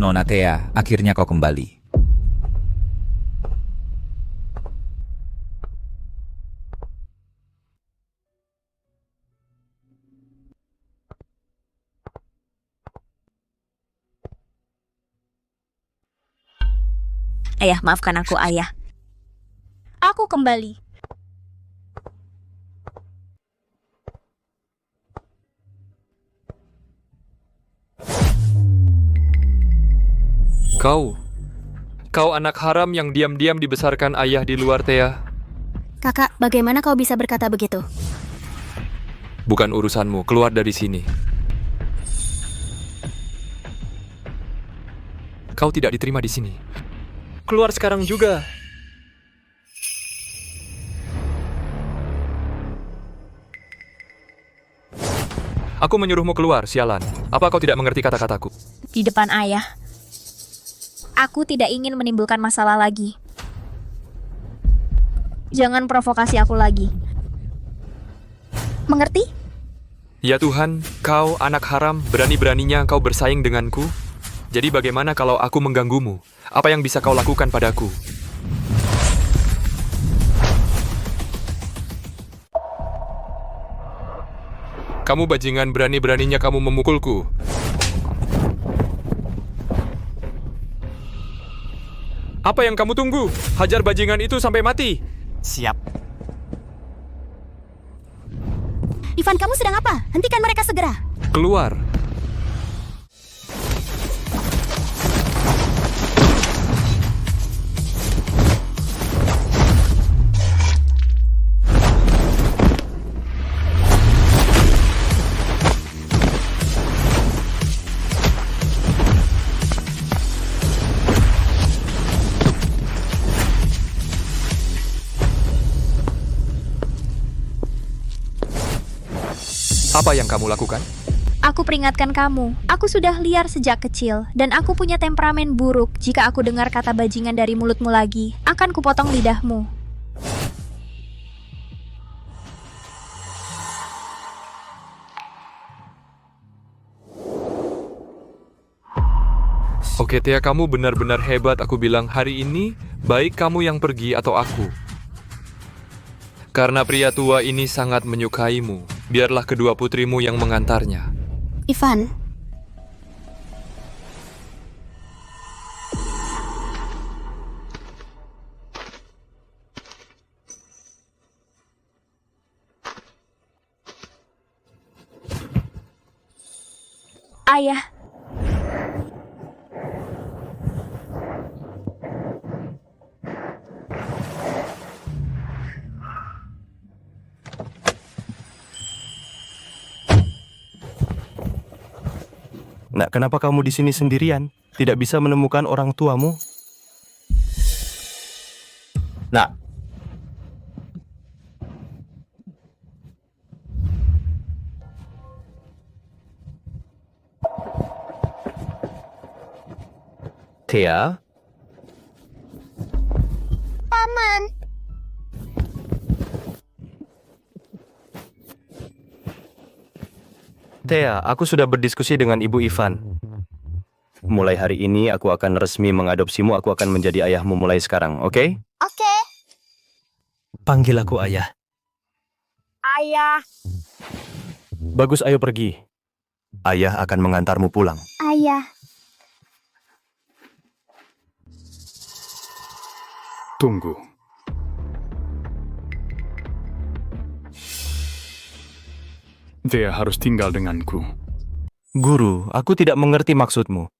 Nona Thea, akhirnya kau kembali. Ayah, maafkan aku, Ayah. Aku kembali. Kau anak haram yang diam-diam dibesarkan ayah di luar Thea. Kakak, bagaimana kau bisa berkata begitu? Bukan urusanmu, keluar dari sini. Kau tidak diterima di sini. Keluar sekarang juga. Aku menyuruhmu keluar, sialan. Apa kau tidak mengerti kata-kataku? Di depan Ayah. Aku tidak ingin menimbulkan masalah lagi. Jangan provokasi aku lagi. Mengerti? Ya Tuhan, kau anak haram, berani-beraninya kau bersaing denganku. Jadi bagaimana kalau aku mengganggumu? Apa yang bisa kau lakukan padaku? Kamu bajingan, berani-beraninya kamu memukulku. Apa yang kamu tunggu? Hajar bajingan itu sampai mati. Siap. Ivan, kamu sedang apa? Hentikan mereka segera. Keluar. Apa yang kamu lakukan? Aku peringatkan kamu. Aku sudah liar sejak kecil, dan aku punya temperamen buruk. Jika aku dengar kata bajingan dari mulutmu lagi, akan kupotong lidahmu. Oke Thea, kamu benar-benar hebat. Aku bilang hari ini, baik kamu yang pergi atau aku. Karena pria tua ini sangat menyukaimu. Biarlah kedua putrimu yang mengantarnya. Ivan, Ayah, Nak, kenapa kamu di sini sendirian? Tidak bisa menemukan orang tuamu? Nak. Thea? Paman. Thea, aku sudah berdiskusi dengan Ibu Ivan. Mulai hari ini aku akan resmi mengadopsimu, aku akan menjadi ayahmu mulai sekarang, oke? Oke. Panggil aku ayah. Ayah. Bagus, ayo pergi. Ayah akan mengantarmu pulang. Ayah. Tunggu. Thea harus tinggal denganku. Guru, aku tidak mengerti maksudmu.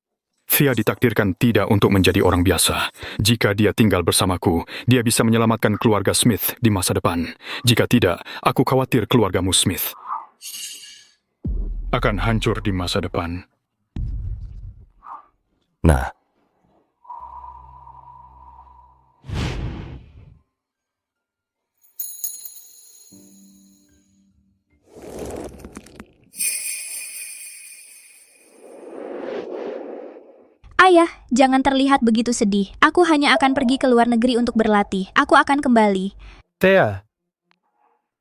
Thea ditakdirkan tidak untuk menjadi orang biasa. Jika dia tinggal bersamaku, dia bisa menyelamatkan keluarga Smith di masa depan. Jika tidak, aku khawatir keluargamu Smith akan hancur di masa depan. Nah, Ayah, jangan terlihat begitu sedih. Aku hanya akan pergi ke luar negeri untuk berlatih. Aku akan kembali. Thea,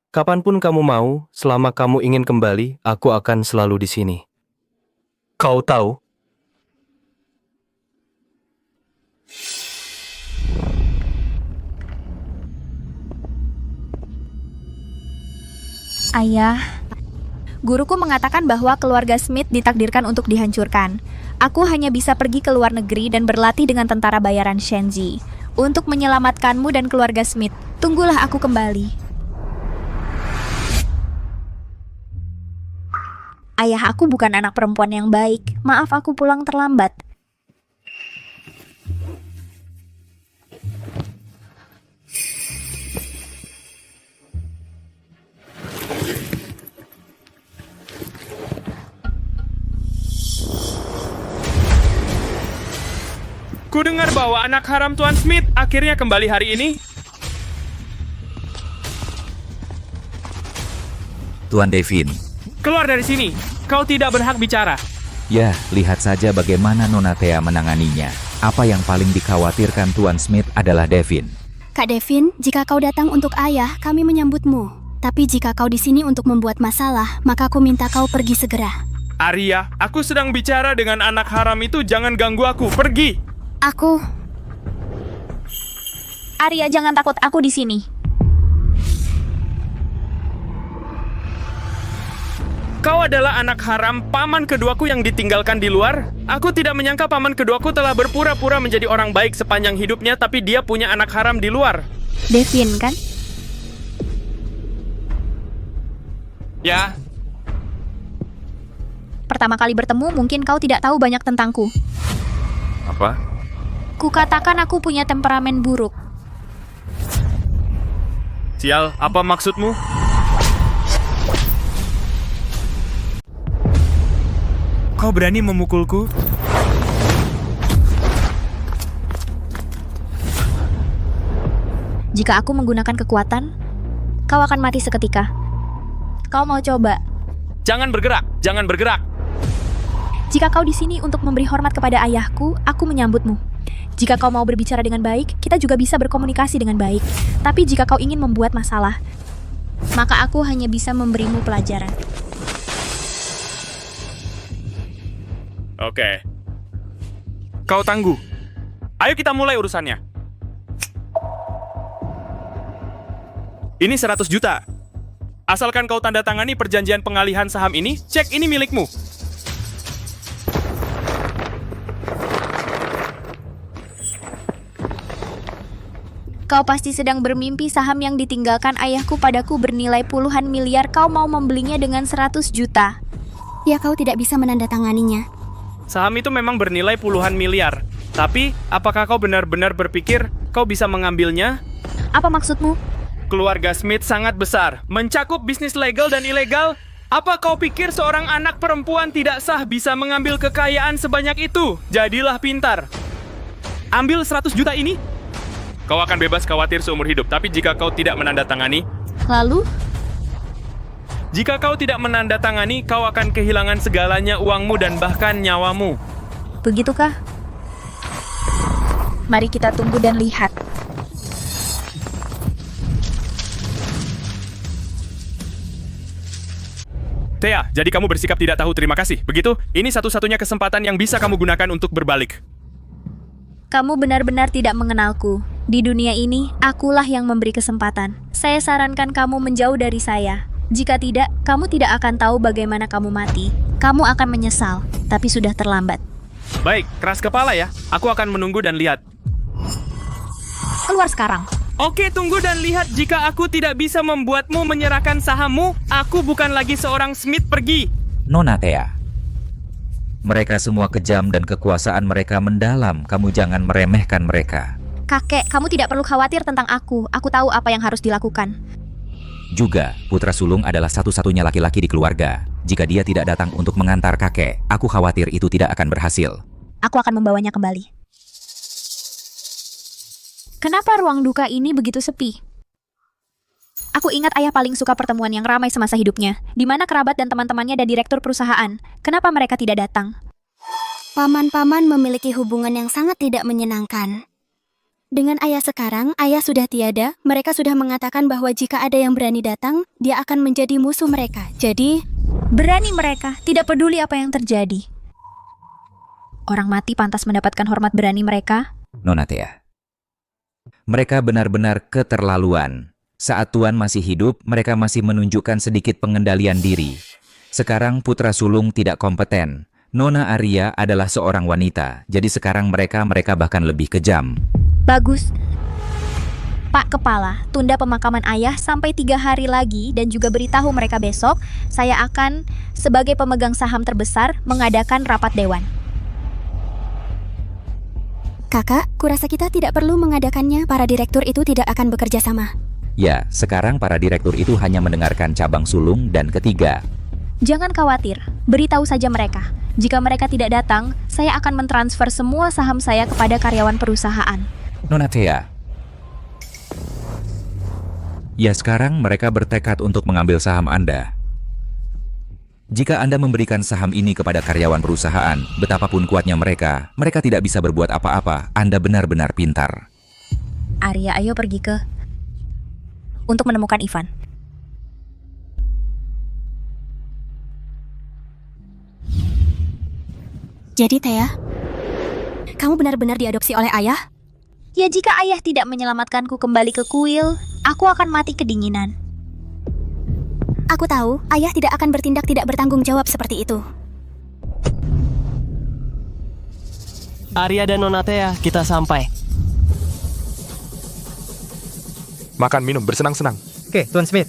kapanpun kamu mau, selama kamu ingin kembali, aku akan selalu di sini. Kau tahu, Ayah, guruku mengatakan bahwa keluarga Smith ditakdirkan untuk dihancurkan. Aku hanya bisa pergi ke luar negeri dan berlatih dengan tentara bayaran Shenji. Untuk menyelamatkanmu dan keluarga Smith, tunggulah aku kembali. Ayah, aku bukan anak perempuan yang baik. Maaf aku pulang terlambat. Ku dengar bahwa anak haram Tuan Smith akhirnya kembali hari ini. Tuan Devin. Keluar dari sini. Kau tidak berhak bicara. Ya, lihat saja bagaimana Nona Thea menanganinya. Apa yang paling dikhawatirkan Tuan Smith adalah Devin. Kak Devin, jika kau datang untuk ayah, kami menyambutmu. Tapi jika kau di sini untuk membuat masalah, maka aku minta kau pergi segera. Arya, aku sedang bicara dengan anak haram itu, jangan ganggu aku. Pergi. Aku... Arya, jangan takut, aku di sini. Kau adalah anak haram paman keduaku yang ditinggalkan di luar. Aku tidak menyangka paman keduaku telah berpura-pura menjadi orang baik sepanjang hidupnya, tapi dia punya anak haram di luar. Devin, kan? Ya, Pertama kali bertemu, mungkin kau tidak tahu banyak tentangku. apa? Kukatakan aku punya temperamen buruk. Sial, apa maksudmu? Kau berani memukulku? Jika aku menggunakan kekuatan, kau akan mati seketika. Kau mau coba? Jangan bergerak, jangan bergerak. Jika kau di sini untuk memberi hormat kepada ayahku, aku menyambutmu. Jika kau mau berbicara dengan baik, kita juga bisa berkomunikasi dengan baik. Tapi jika kau ingin membuat masalah, maka aku hanya bisa memberimu pelajaran. Oke. Kau tangguh. Ayo kita mulai urusannya. Ini 100 juta. Asalkan kau tanda tangani perjanjian pengalihan saham ini, cek ini milikmu. Kau pasti sedang bermimpi saham yang ditinggalkan ayahku padaku bernilai puluhan miliar. Kau mau membelinya dengan 100 juta. Ya, kau tidak bisa menandatanganinya. Saham itu memang bernilai puluhan miliar. Tapi, apakah kau benar-benar berpikir kau bisa mengambilnya? Apa maksudmu? Keluarga Smith sangat besar, mencakup bisnis legal dan ilegal. Apa kau pikir seorang anak perempuan tidak sah bisa mengambil kekayaan sebanyak itu? Jadilah pintar. Ambil 100 juta ini. Kau akan bebas khawatir seumur hidup, tapi jika kau tidak menandatangani, Lalu? jika kau tidak menandatangani, kau akan kehilangan segalanya, uangmu dan bahkan nyawamu. Begitukah? Mari kita tunggu dan lihat. Thea, jadi kamu bersikap tidak tahu terima kasih. Begitu? Ini satu-satunya kesempatan yang bisa kamu gunakan untuk berbalik. Kamu benar-benar tidak mengenalku. Di dunia ini, akulah yang memberi kesempatan. Saya sarankan kamu menjauh dari saya. Jika tidak, kamu tidak akan tahu bagaimana kamu mati. Kamu akan menyesal, tapi sudah terlambat. Baik, keras kepala ya. Aku akan menunggu dan lihat. Keluar sekarang. Oke, tunggu dan lihat. Jika aku tidak bisa membuatmu menyerahkan sahammu, aku bukan lagi seorang Smith. Pergi. Nona Thea. Mereka semua kejam dan kekuasaan mereka mendalam. Kamu jangan meremehkan mereka. Kakek, kamu tidak perlu khawatir tentang aku. Aku tahu apa yang harus dilakukan. Juga, putra sulung adalah satu-satunya laki-laki di keluarga. Jika dia tidak datang untuk mengantar kakek, aku khawatir itu tidak akan berhasil. Aku akan membawanya kembali. Kenapa ruang duka ini begitu sepi? Aku ingat ayah paling suka pertemuan yang ramai semasa hidupnya, di mana kerabat dan teman-temannya dan direktur perusahaan. Kenapa mereka tidak datang? Paman-paman memiliki hubungan yang sangat tidak menyenangkan. Dengan ayah sekarang, ayah sudah tiada. Mereka sudah mengatakan bahwa jika ada yang berani datang, dia akan menjadi musuh mereka. Jadi, Berani mereka, tidak peduli apa yang terjadi. Orang mati pantas mendapatkan hormat berani mereka. Nona Thea. Mereka benar-benar keterlaluan. Saat Tuan masih hidup, mereka masih menunjukkan sedikit pengendalian diri. Sekarang putra sulung tidak kompeten. Nona Arya adalah seorang wanita, jadi sekarang mereka bahkan lebih kejam. Bagus. Pak Kepala, tunda pemakaman ayah sampai 3 hari lagi dan juga beritahu mereka besok, saya akan, sebagai pemegang saham terbesar, mengadakan rapat dewan. Kakak, kurasa kita tidak perlu mengadakannya. Para direktur itu tidak akan bekerja sama. Ya, sekarang para direktur itu hanya mendengarkan cabang sulung dan ketiga. Jangan khawatir, beritahu saja mereka. Jika mereka tidak datang, saya akan mentransfer semua saham saya kepada karyawan perusahaan. Nona Thea. Ya, sekarang mereka bertekad untuk mengambil saham Anda. Jika Anda memberikan saham ini kepada karyawan perusahaan, betapapun kuatnya mereka tidak bisa berbuat apa-apa. Anda benar-benar pintar. Arya, ayo pergi untuk menemukan Ivan. Jadi Thea, kamu benar-benar diadopsi oleh ayah? Ya, jika ayah tidak menyelamatkanku kembali ke kuil, aku akan mati kedinginan. Aku tahu, ayah tidak akan bertindak tidak bertanggung jawab seperti itu. Arya dan Nona Thea, kita sampai. Makan minum bersenang-senang. Oke, Tuan Smith.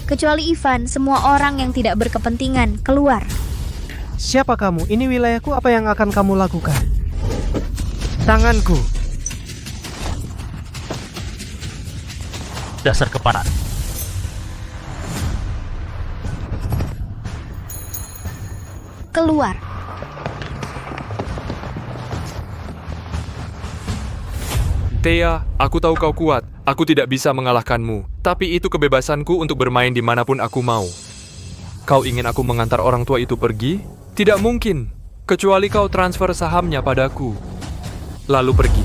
Kecuali Ivan, semua orang yang tidak berkepentingan keluar. Siapa kamu? Ini wilayahku, apa yang akan kamu lakukan? Tanganku. Dasar keparat. Keluar. Thea, aku tahu kau kuat. Aku tidak bisa mengalahkanmu. Tapi itu kebebasanku untuk bermain dimanapun aku mau. Kau ingin aku mengantar orang tua itu pergi? Tidak mungkin. Kecuali kau transfer sahamnya padaku. Lalu pergi.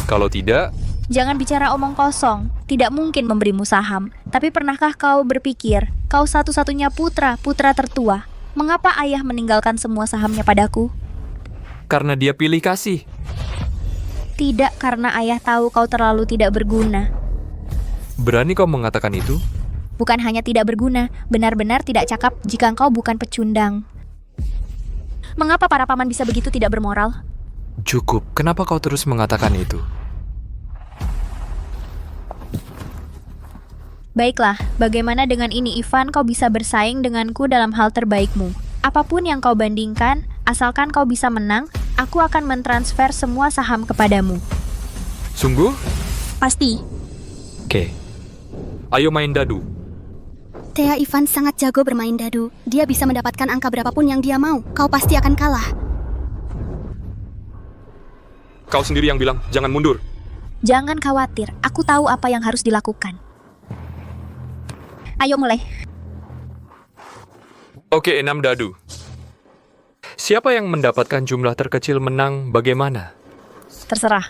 Kalau tidak... Jangan bicara omong kosong. Tidak mungkin memberimu saham. Tapi pernahkah kau berpikir, kau satu-satunya putra tertua. Mengapa ayah meninggalkan semua sahamnya padaku? Karena dia pilih kasih. Tidak, karena ayah tahu kau terlalu tidak berguna. Berani kau mengatakan itu? Bukan hanya tidak berguna, benar-benar tidak cakap jika engkau bukan pecundang. Mengapa para paman bisa begitu tidak bermoral? Cukup, kenapa kau terus mengatakan itu? Baiklah, bagaimana dengan ini Ivan, kau bisa bersaing denganku dalam hal terbaikmu. Apapun yang kau bandingkan, asalkan kau bisa menang, aku akan mentransfer semua saham kepadamu. Sungguh? Pasti. Oke. Ayo main dadu. Thea, Ivan sangat jago bermain dadu. Dia bisa mendapatkan angka berapapun yang dia mau. Kau pasti akan kalah. Kau sendiri yang bilang, jangan mundur. Jangan khawatir, aku tahu apa yang harus dilakukan. Ayo mulai. Oke, 6 dadu. Siapa yang mendapatkan jumlah terkecil menang bagaimana? Terserah.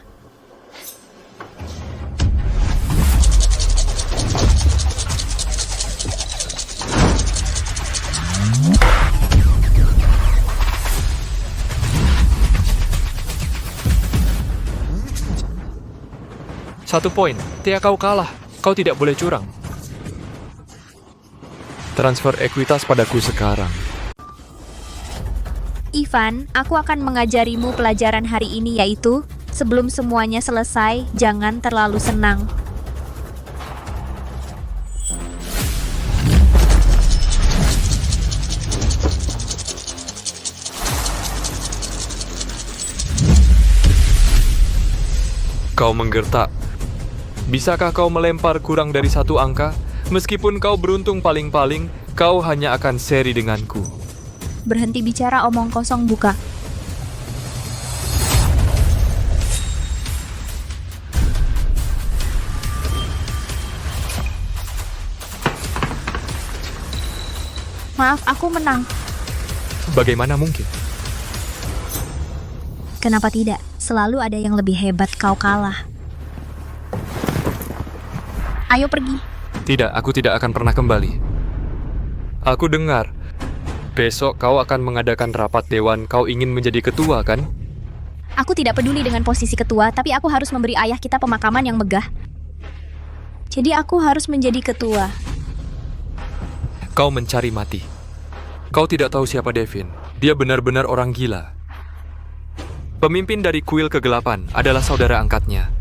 Satu poin. Thea, kau kalah. Kau tidak boleh curang. Transfer ekuitas padaku sekarang. Ivan, aku akan mengajarimu pelajaran hari ini yaitu, sebelum semuanya selesai, jangan terlalu senang. Kau menggertak. Bisakah kau melempar kurang dari 1 angka? Meskipun kau beruntung paling-paling, kau hanya akan seri denganku. Berhenti bicara omong kosong, buka. Maaf, aku menang. Bagaimana mungkin? Kenapa tidak? Selalu ada yang lebih hebat, kau kalah. Ayo pergi. Tidak, aku tidak akan pernah kembali. Aku dengar Besok kau akan mengadakan rapat dewan, kau ingin menjadi ketua kan? Aku tidak peduli dengan posisi ketua, tapi aku harus memberi ayah kita pemakaman yang megah. Jadi aku harus menjadi ketua. Kau mencari mati. Kau tidak tahu siapa Devin. Dia benar-benar orang gila. Pemimpin dari kuil kegelapan adalah saudara angkatnya.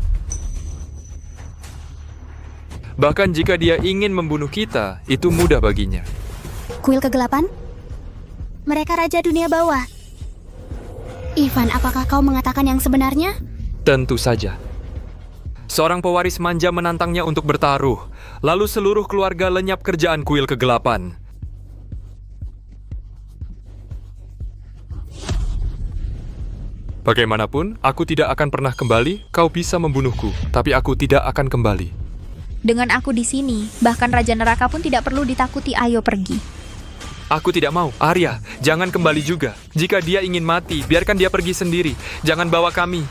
Bahkan jika dia ingin membunuh kita, itu mudah baginya. Kuil kegelapan? Mereka Raja Dunia Bawah. Ivan, apakah kau mengatakan yang sebenarnya? Tentu saja. Seorang pewaris manja menantangnya untuk bertaruh, lalu seluruh keluarga lenyap kerjaan kuil kegelapan. Bagaimanapun, aku tidak akan pernah kembali. Kau bisa membunuhku, tapi aku tidak akan kembali. Dengan aku di sini, bahkan Raja Neraka pun tidak perlu ditakuti. Ayo pergi. Aku tidak mau. Arya, jangan kembali juga. Jika dia ingin mati, biarkan dia pergi sendiri. Jangan bawa kami.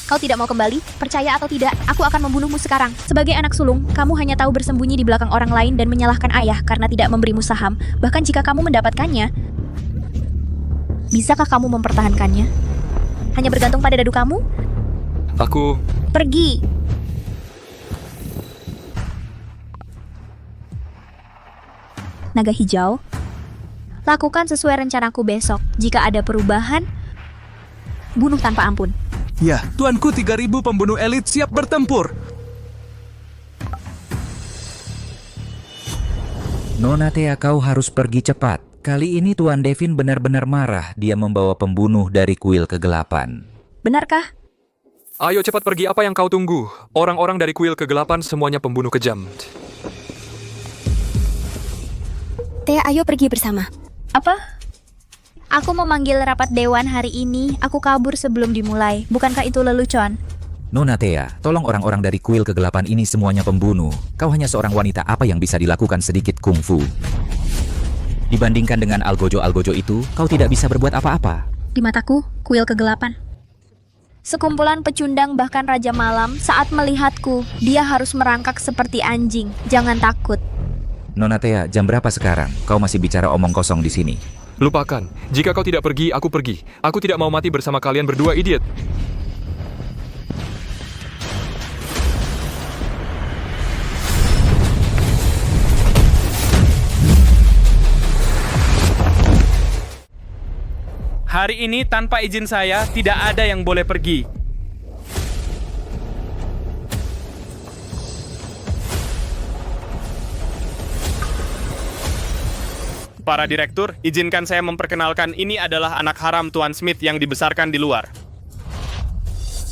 Kau tidak mau kembali? Percaya atau tidak, aku akan membunuhmu sekarang. Sebagai anak sulung, kamu hanya tahu bersembunyi di belakang orang lain dan menyalahkan ayah karena tidak memberimu saham. Bahkan jika kamu mendapatkannya, bisakah kamu mempertahankannya? Hanya bergantung pada dadu kamu? Aku... Pergi! Naga hijau, lakukan sesuai rencanaku besok. Jika ada perubahan, bunuh tanpa ampun. Ya, tuanku 3.000 pembunuh elit siap bertempur. Nona Thea, kau harus pergi cepat. Kali ini Tuan Devin benar-benar marah. Dia membawa pembunuh dari kuil kegelapan. Benarkah? Ayo cepat pergi, apa yang kau tunggu? Orang-orang dari kuil kegelapan semuanya pembunuh kejam. Thea, ayo pergi bersama. Apa? Aku memanggil rapat dewan hari ini. Aku kabur sebelum dimulai. Bukankah itu lelucon? Nona Thea, tolong orang-orang dari kuil kegelapan ini semuanya pembunuh. Kau hanya seorang wanita, apa yang bisa dilakukan sedikit kungfu? Dibandingkan dengan algojo-algojo itu, kau tidak bisa berbuat apa-apa. Di mataku, kuil kegelapan. Sekumpulan pecundang bahkan Raja Malam saat melihatku, dia harus merangkak seperti anjing. Jangan takut. Nona Thea, jam berapa sekarang? Kau masih bicara omong kosong di sini. Lupakan. Jika kau tidak pergi, aku pergi. Aku tidak mau mati bersama kalian berdua, idiot. Hari ini tanpa izin saya, tidak ada yang boleh pergi. Para direktur, izinkan saya memperkenalkan ini adalah anak haram Tuan Smith yang dibesarkan di luar.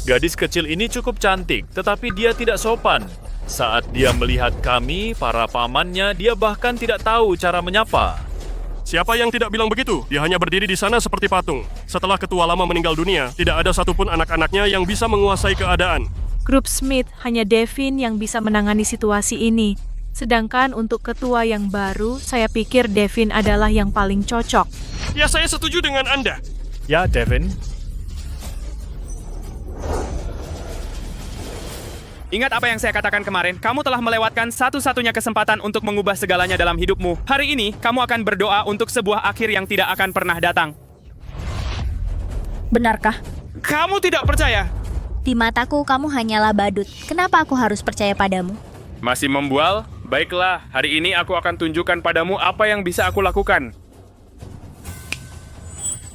Gadis kecil ini cukup cantik, tetapi dia tidak sopan. Saat dia melihat kami, para pamannya, dia bahkan tidak tahu cara menyapa. Siapa yang tidak bilang begitu? Dia hanya berdiri di sana seperti patung. Setelah ketua lama meninggal dunia, tidak ada satupun anak-anaknya yang bisa menguasai keadaan. Grup Smith hanya Devin yang bisa menangani situasi ini. Sedangkan untuk ketua yang baru, saya pikir Devin adalah yang paling cocok. Ya, saya setuju dengan Anda. Ya, Devin. Ingat apa yang saya katakan kemarin, kamu telah melewatkan satu-satunya kesempatan untuk mengubah segalanya dalam hidupmu. Hari ini, kamu akan berdoa untuk sebuah akhir yang tidak akan pernah datang. Benarkah? Kamu tidak percaya? Di mataku, kamu hanyalah badut. Kenapa aku harus percaya padamu? Masih membual? Baiklah, hari ini aku akan tunjukkan padamu apa yang bisa aku lakukan.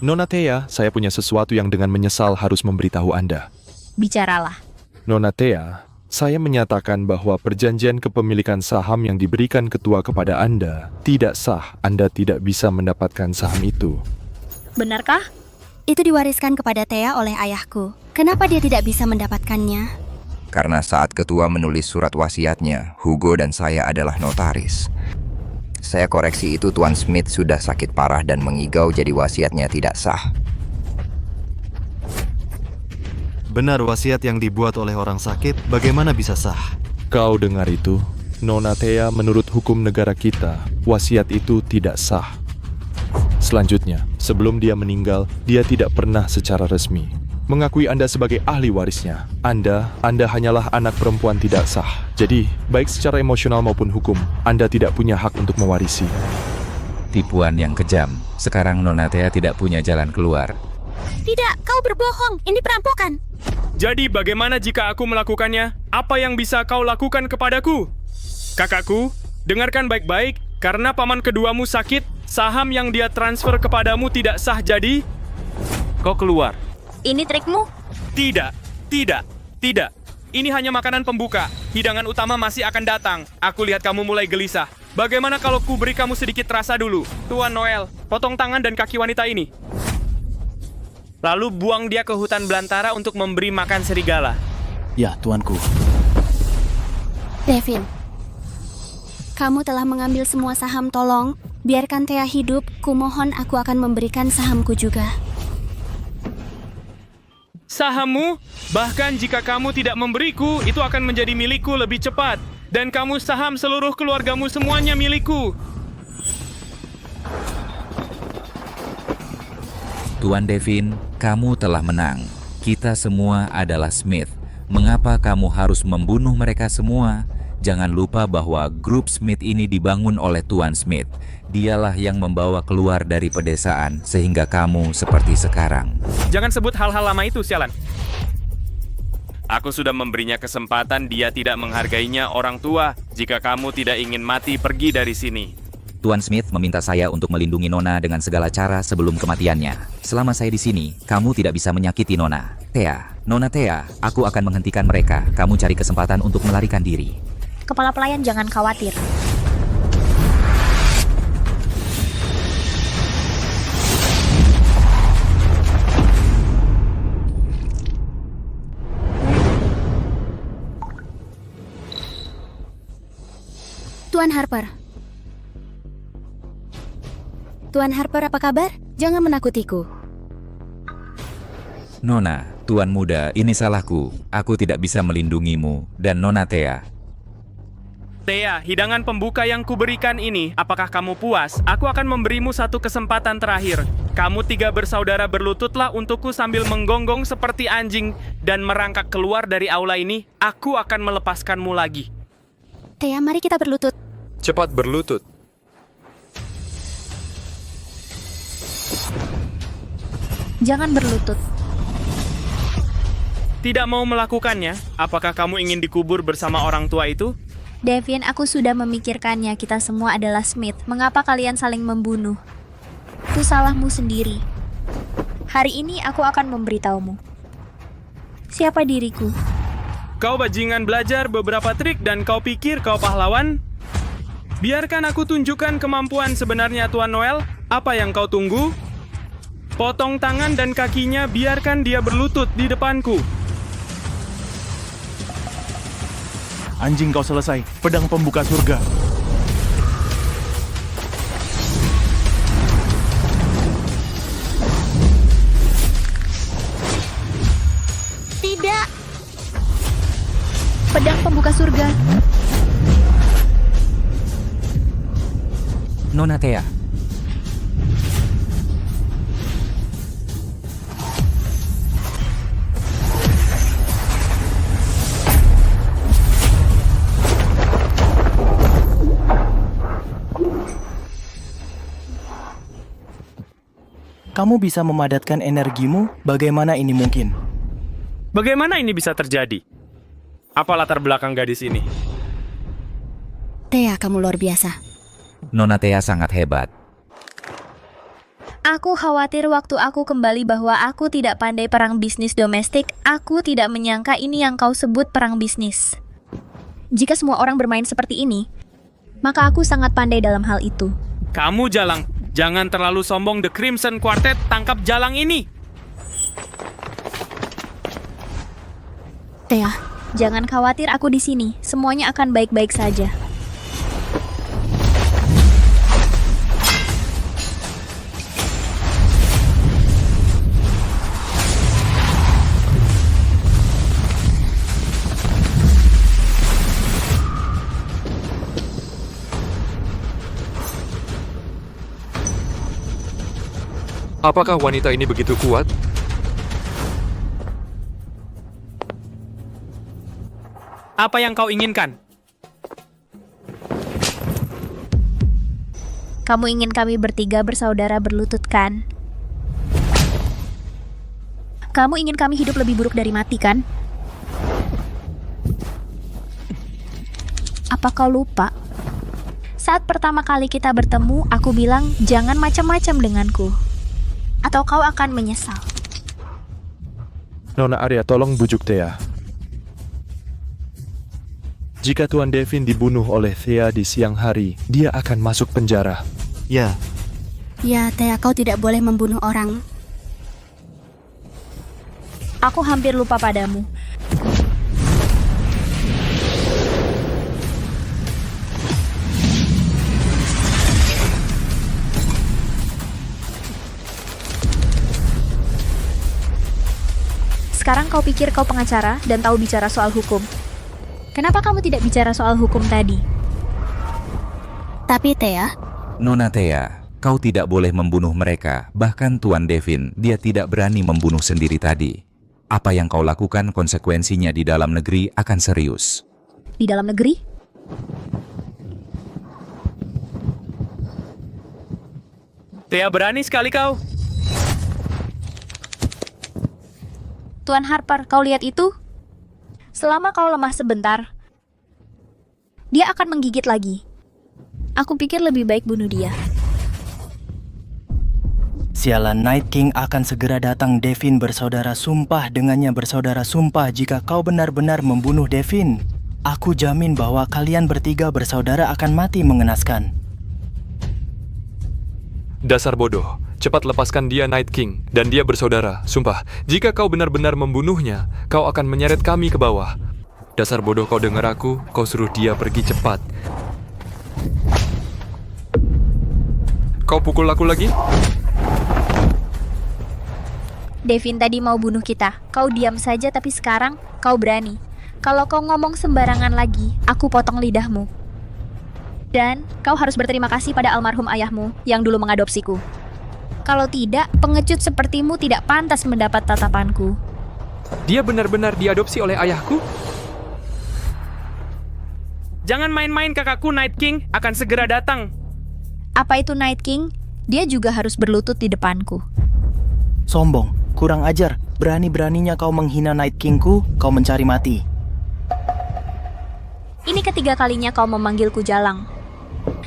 Nona Thea, saya punya sesuatu yang dengan menyesal harus memberitahu Anda. Bicaralah. Nona Thea, saya menyatakan bahwa perjanjian kepemilikan saham yang diberikan ketua kepada Anda tidak sah. Anda tidak bisa mendapatkan saham itu. Benarkah? Itu diwariskan kepada Thea oleh ayahku. Kenapa dia tidak bisa mendapatkannya? Karena saat ketua menulis surat wasiatnya, Hugo dan saya adalah notaris. Saya koreksi itu, Tuan Smith sudah sakit parah dan mengigau, jadi wasiatnya tidak sah. Benar, wasiat yang dibuat oleh orang sakit, bagaimana bisa sah? Kau dengar itu? Nona Thea, menurut hukum negara kita, wasiat itu tidak sah. Selanjutnya, sebelum dia meninggal, dia tidak pernah secara resmi mengakui Anda sebagai ahli warisnya. Anda hanyalah anak perempuan tidak sah. Jadi, baik secara emosional maupun hukum, Anda tidak punya hak untuk mewarisi. Tipuan yang kejam. Sekarang Nona Thea tidak punya jalan keluar. Tidak, kau berbohong. Ini perampokan. Jadi bagaimana jika aku melakukannya? Apa yang bisa kau lakukan kepadaku? Kakakku, dengarkan baik-baik, karena paman keduamu sakit, saham yang dia transfer kepadamu tidak sah jadi... Kau keluar. Ini trikmu? Tidak. Ini hanya makanan pembuka. Hidangan utama masih akan datang. Aku lihat kamu mulai gelisah. Bagaimana kalau ku beri kamu sedikit rasa dulu? Tuan Noel, potong tangan dan kaki wanita ini. Lalu buang dia ke hutan belantara untuk memberi makan serigala. Ya, tuanku. Devin, kamu telah mengambil semua saham. Tolong, biarkan Thea hidup. Kumohon, aku akan memberikan sahamku juga. Sahammu? Bahkan jika kamu tidak memberiku, itu akan menjadi milikku lebih cepat. Dan kamu saham seluruh keluargamu semuanya milikku. Tuan Devin, kamu telah menang. Kita semua adalah Smith. Mengapa kamu harus membunuh mereka semua? Jangan lupa bahwa grup Smith ini dibangun oleh Tuan Smith. Dialah yang membawa keluar dari pedesaan sehingga kamu seperti sekarang. Jangan sebut hal-hal lama itu, sialan. Aku sudah memberinya kesempatan, dia tidak menghargainya. Orang tua, jika kamu tidak ingin mati, pergi dari sini. Tuan Smith meminta saya untuk melindungi Nona dengan segala cara sebelum kematiannya. Selama saya di sini, kamu tidak bisa menyakiti Nona. Nona Thea, aku akan menghentikan mereka. Kamu cari kesempatan untuk melarikan diri. Kepala pelayan jangan khawatir. Tuan Harper. Tuan Harper, apa kabar? Jangan menakutiku. Nona, Tuan muda, ini salahku. Aku tidak bisa melindungimu. Dan Nona Thea. Thea, hidangan pembuka yang kuberikan ini, apakah kamu puas? Aku akan memberimu satu kesempatan terakhir. Kamu 3 bersaudara berlututlah untukku sambil menggonggong seperti anjing dan merangkak keluar dari aula ini. Aku akan melepaskanmu lagi. Thea, mari kita berlutut. Cepat berlutut. Jangan berlutut. Tidak mau melakukannya? Apakah kamu ingin dikubur bersama orang tua itu? Devin, aku sudah memikirkannya. Kita semua adalah Smith. Mengapa kalian saling membunuh? Itu salahmu sendiri. Hari ini aku akan memberitahumu. Siapa diriku? Kau bajingan belajar beberapa trik dan kau pikir kau pahlawan? Biarkan aku tunjukkan kemampuan sebenarnya, Tuan Noel. Apa yang kau tunggu? Potong tangan dan kakinya, biarkan dia berlutut di depanku. Anjing, kau selesai. Pedang pembuka surga. Tidak. Pedang pembuka surga. Nona Thea. Kamu bisa memadatkan energimu? Bagaimana ini mungkin? Bagaimana ini bisa terjadi? Apa latar belakang gadis ini? Thea, kamu luar biasa. Nona Thea sangat hebat. Aku khawatir waktu aku kembali bahwa aku tidak pandai perang bisnis domestik. Aku tidak menyangka ini yang kau sebut perang bisnis. Jika semua orang bermain seperti ini, maka aku sangat pandai dalam hal itu. Kamu Jalang, jangan terlalu sombong. The Crimson Quartet, tangkap Jalang ini. Thea, jangan khawatir, aku di sini. Semuanya akan baik-baik saja. Apakah wanita ini begitu kuat? Apa yang kau inginkan? Kamu ingin kami bertiga bersaudara berlutut kan? Kamu ingin kami hidup lebih buruk dari mati kan? Apa kau lupa? Saat pertama kali kita bertemu, aku bilang jangan macam-macam denganku. Atau kau akan menyesal. Nona Arya, tolong bujuk Thea. Jika Tuan Devin dibunuh oleh Thea di siang hari, dia akan masuk penjara. Ya. Ya, Thea, kau tidak boleh membunuh orang. Aku hampir lupa padamu. Sekarang kau pikir kau pengacara dan tahu bicara soal hukum. Kenapa kamu tidak bicara soal hukum tadi? Tapi Thea, Nona Thea, kau tidak boleh membunuh mereka. Bahkan Tuan Devin, dia tidak berani membunuh sendiri tadi. Apa yang kau lakukan konsekuensinya di dalam negeri akan serius. Di dalam negeri? Thea, berani sekali kau. Tuan Harper, kau lihat itu? Selama kau lemah sebentar, dia akan menggigit lagi. Aku pikir lebih baik bunuh dia. Sialan, Night King akan segera datang. Devin bersaudara sumpah dengannya bersaudara sumpah jika kau benar-benar membunuh Devin. Aku jamin bahwa kalian bertiga bersaudara akan mati mengenaskan. Dasar bodoh. Cepat lepaskan dia, Night King. Dan dia bersaudara. Sumpah, jika kau benar-benar membunuhnya, kau akan menyeret kami ke bawah. Dasar bodoh, kau dengar aku? Kau suruh dia pergi cepat. Kau pukul aku lagi? Devin tadi mau bunuh kita. Kau diam saja, tapi sekarang kau berani. Kalau kau ngomong sembarangan lagi, aku potong lidahmu. Dan kau harus berterima kasih pada almarhum ayahmu yang dulu mengadopsiku. Kalau tidak, pengecut sepertimu tidak pantas mendapat tatapanku. Dia benar-benar diadopsi oleh ayahku? Jangan main-main, kakakku Night King akan segera datang. Apa itu Night King? Dia juga harus berlutut di depanku. Sombong, kurang ajar. Berani-beraninya kau menghina Night Kingku, kau mencari mati. Ini ketiga kalinya kau memanggilku jalang.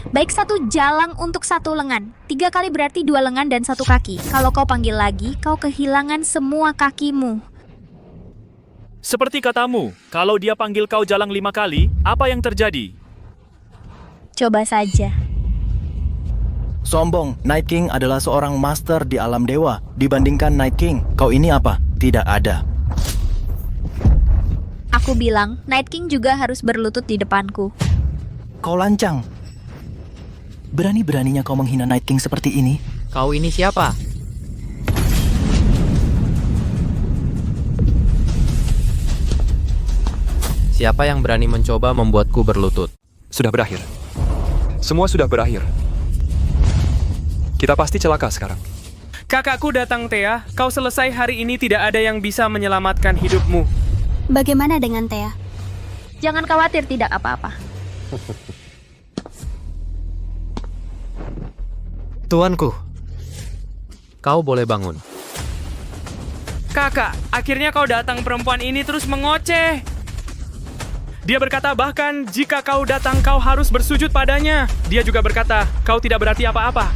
Baik, 1 jalang untuk 1 lengan. 3 kali berarti 2 lengan dan 1 kaki. Kalau kau panggil lagi, kau kehilangan semua kakimu. Seperti katamu, kalau dia panggil kau jalang 5 kali, apa yang terjadi? Coba saja. Sombong, Night King adalah seorang master di alam dewa. Dibandingkan Night King, kau ini apa? Tidak ada. Aku bilang, Night King juga harus berlutut di depanku. Kau lancang. Berani-beraninya kau menghina Night King seperti ini? Kau ini siapa? Siapa yang berani mencoba membuatku berlutut? Sudah berakhir. Semua sudah berakhir. Kita pasti celaka sekarang. Kakakku datang, Thea. Kau selesai hari ini, tidak ada yang bisa menyelamatkan hidupmu. bagaimana dengan Thea? Jangan khawatir, tidak apa-apa. Tuanku, kau boleh bangun. Kakak, akhirnya kau datang. Perempuan ini terus mengoceh. Dia berkata bahkan jika kau datang kau harus bersujud padanya. Dia juga berkata kau tidak berarti apa-apa.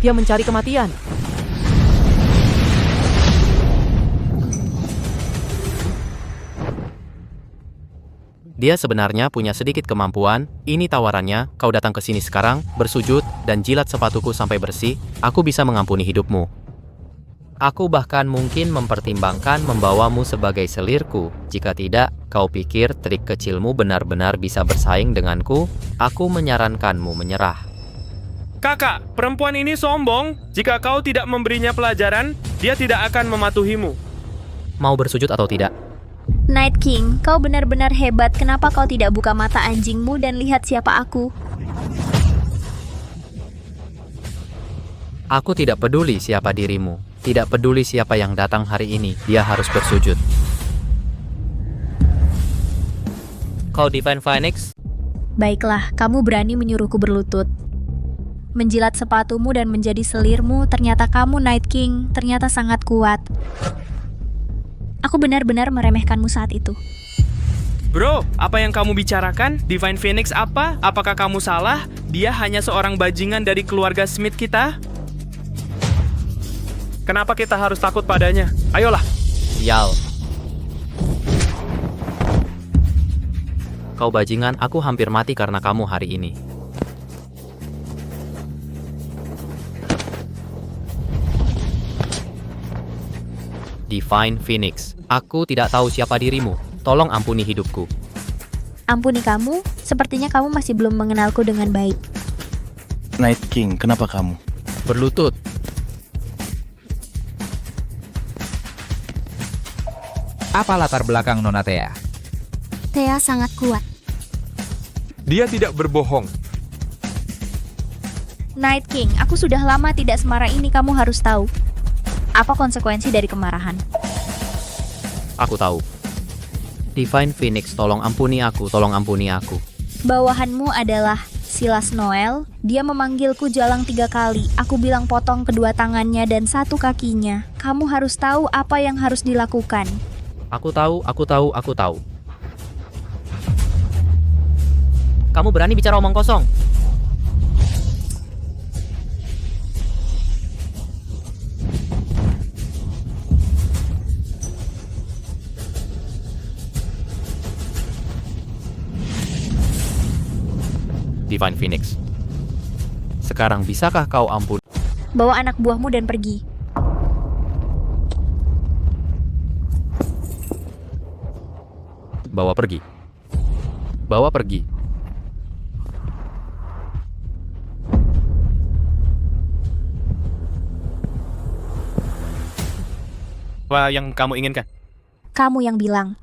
Dia mencari kematian. Dia sebenarnya punya sedikit kemampuan. Ini tawarannya, kau datang ke sini sekarang, bersujud, dan jilat sepatuku sampai bersih. Aku bisa mengampuni hidupmu. Aku bahkan mungkin mempertimbangkan membawamu sebagai selirku. Jika tidak, kau pikir trik kecilmu benar-benar bisa bersaing denganku? Aku menyarankanmu menyerah. Kakak, perempuan ini sombong. Jika kau tidak memberinya pelajaran, dia tidak akan mematuhimu. Mau bersujud atau tidak? Night King, kau benar-benar hebat. Kenapa kau tidak buka mata anjingmu dan lihat siapa aku? Aku tidak peduli siapa dirimu. Tidak peduli siapa yang datang hari ini. Dia harus bersujud. Kau Divine Phoenix? Baiklah, kamu berani menyuruhku berlutut. menjilat sepatumu dan menjadi selirmu. Ternyata kamu, Night King, ternyata sangat kuat. Aku benar-benar meremehkanmu saat itu. Bro, apa yang kamu bicarakan? Divine Phoenix apa? Apakah kamu salah? Dia hanya seorang bajingan dari keluarga Smith kita. Kenapa kita harus takut padanya? Ayolah. Sial. Kau bajingan, aku hampir mati karena kamu hari ini. Divine Phoenix, aku tidak tahu siapa dirimu. Tolong ampuni hidupku. Ampuni kamu, sepertinya kamu masih belum mengenalku dengan baik. Night King, kenapa kamu? Berlutut. Apa latar belakang Nona Thea? Thea sangat kuat. Dia tidak berbohong. Night King, aku sudah lama tidak semarah ini, kamu harus tahu. Apa konsekuensi dari kemarahan? Aku tahu. Divine Phoenix, tolong ampuni aku, tolong ampuni aku. Bawahanmu adalah Silas Noel. Dia memanggilku Jalang 3 kali. Aku bilang potong kedua tangannya dan 1 kakinya. Kamu harus tahu apa yang harus dilakukan. Aku tahu. Kamu berani bicara omong kosong? Divine Phoenix, sekarang bisakah kau ampun? Bawa anak buahmu dan pergi. Bawa pergi. Bawa pergi. Apa yang kamu inginkan? Kamu yang bilang.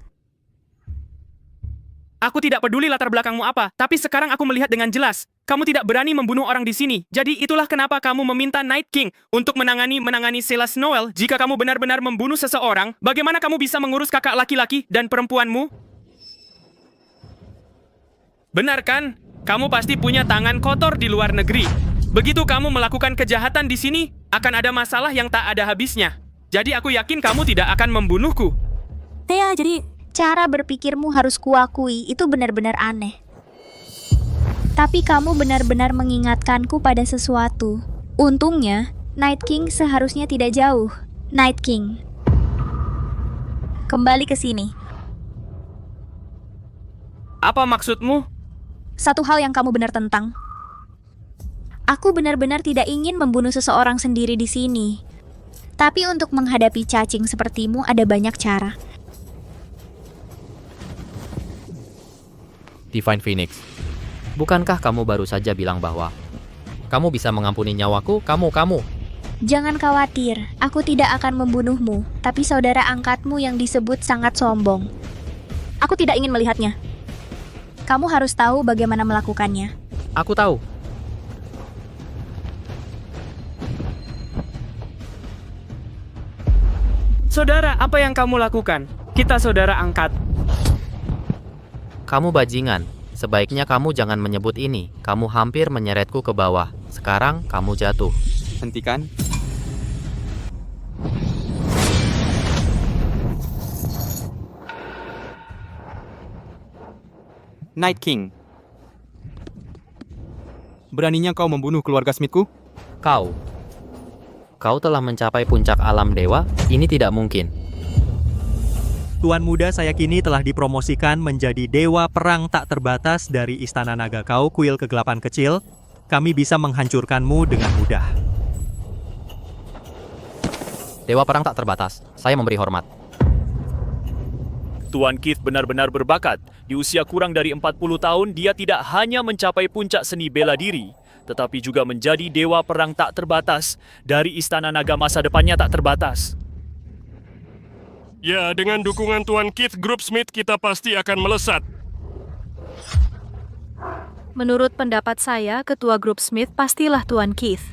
Aku tidak peduli latar belakangmu apa, tapi sekarang aku melihat dengan jelas. Kamu tidak berani membunuh orang di sini. Jadi itulah kenapa kamu meminta Night King untuk menangani Silas Noel. Jika kamu benar-benar membunuh seseorang, bagaimana kamu bisa mengurus kakak laki-laki dan perempuanmu? Benar kan? Kamu pasti punya tangan kotor di luar negeri. Begitu kamu melakukan kejahatan di sini, akan ada masalah yang tak ada habisnya. Jadi aku yakin kamu tidak akan membunuhku. Thea, jadi cara berpikirmu harus kuakui, itu benar-benar aneh. Tapi kamu benar-benar mengingatkanku pada sesuatu. Untungnya, Night King seharusnya tidak jauh. Night King, kembali ke sini. Apa maksudmu? Satu hal yang kamu benar tentang. Aku benar-benar tidak ingin membunuh seseorang sendiri di sini. Tapi untuk menghadapi cacing sepertimu ada banyak cara. Divine Phoenix, bukankah kamu baru saja bilang bahwa kamu bisa mengampuni nyawaku? Kamu. Jangan khawatir, aku tidak akan membunuhmu. Tapi saudara angkatmu yang disebut sangat sombong. Aku tidak ingin melihatnya. Kamu harus tahu bagaimana melakukannya. Aku tahu. Saudara, apa yang kamu lakukan? Kita saudara angkat. Kamu bajingan. Sebaiknya kamu jangan menyebut ini. Kamu hampir menyeretku ke bawah. Sekarang kamu jatuh. Hentikan. Night King, beraninya kau membunuh keluarga Smithku? Kau telah mencapai puncak alam dewa? Ini tidak mungkin. Tuan muda saya kini telah dipromosikan menjadi dewa perang tak terbatas dari Istana Naga Kau, kuil kegelapan kecil. Kami bisa menghancurkanmu dengan mudah. Dewa perang tak terbatas. Saya memberi hormat. Tuan Keith benar-benar berbakat. Di usia kurang dari 40 tahun, dia tidak hanya mencapai puncak seni bela diri, tetapi juga menjadi dewa perang tak terbatas. Dari Istana Naga masa depannya tak terbatas. Ya, dengan dukungan Tuan Keith, grup Smith kita pasti akan melesat. Menurut pendapat saya, ketua grup Smith pastilah Tuan Keith.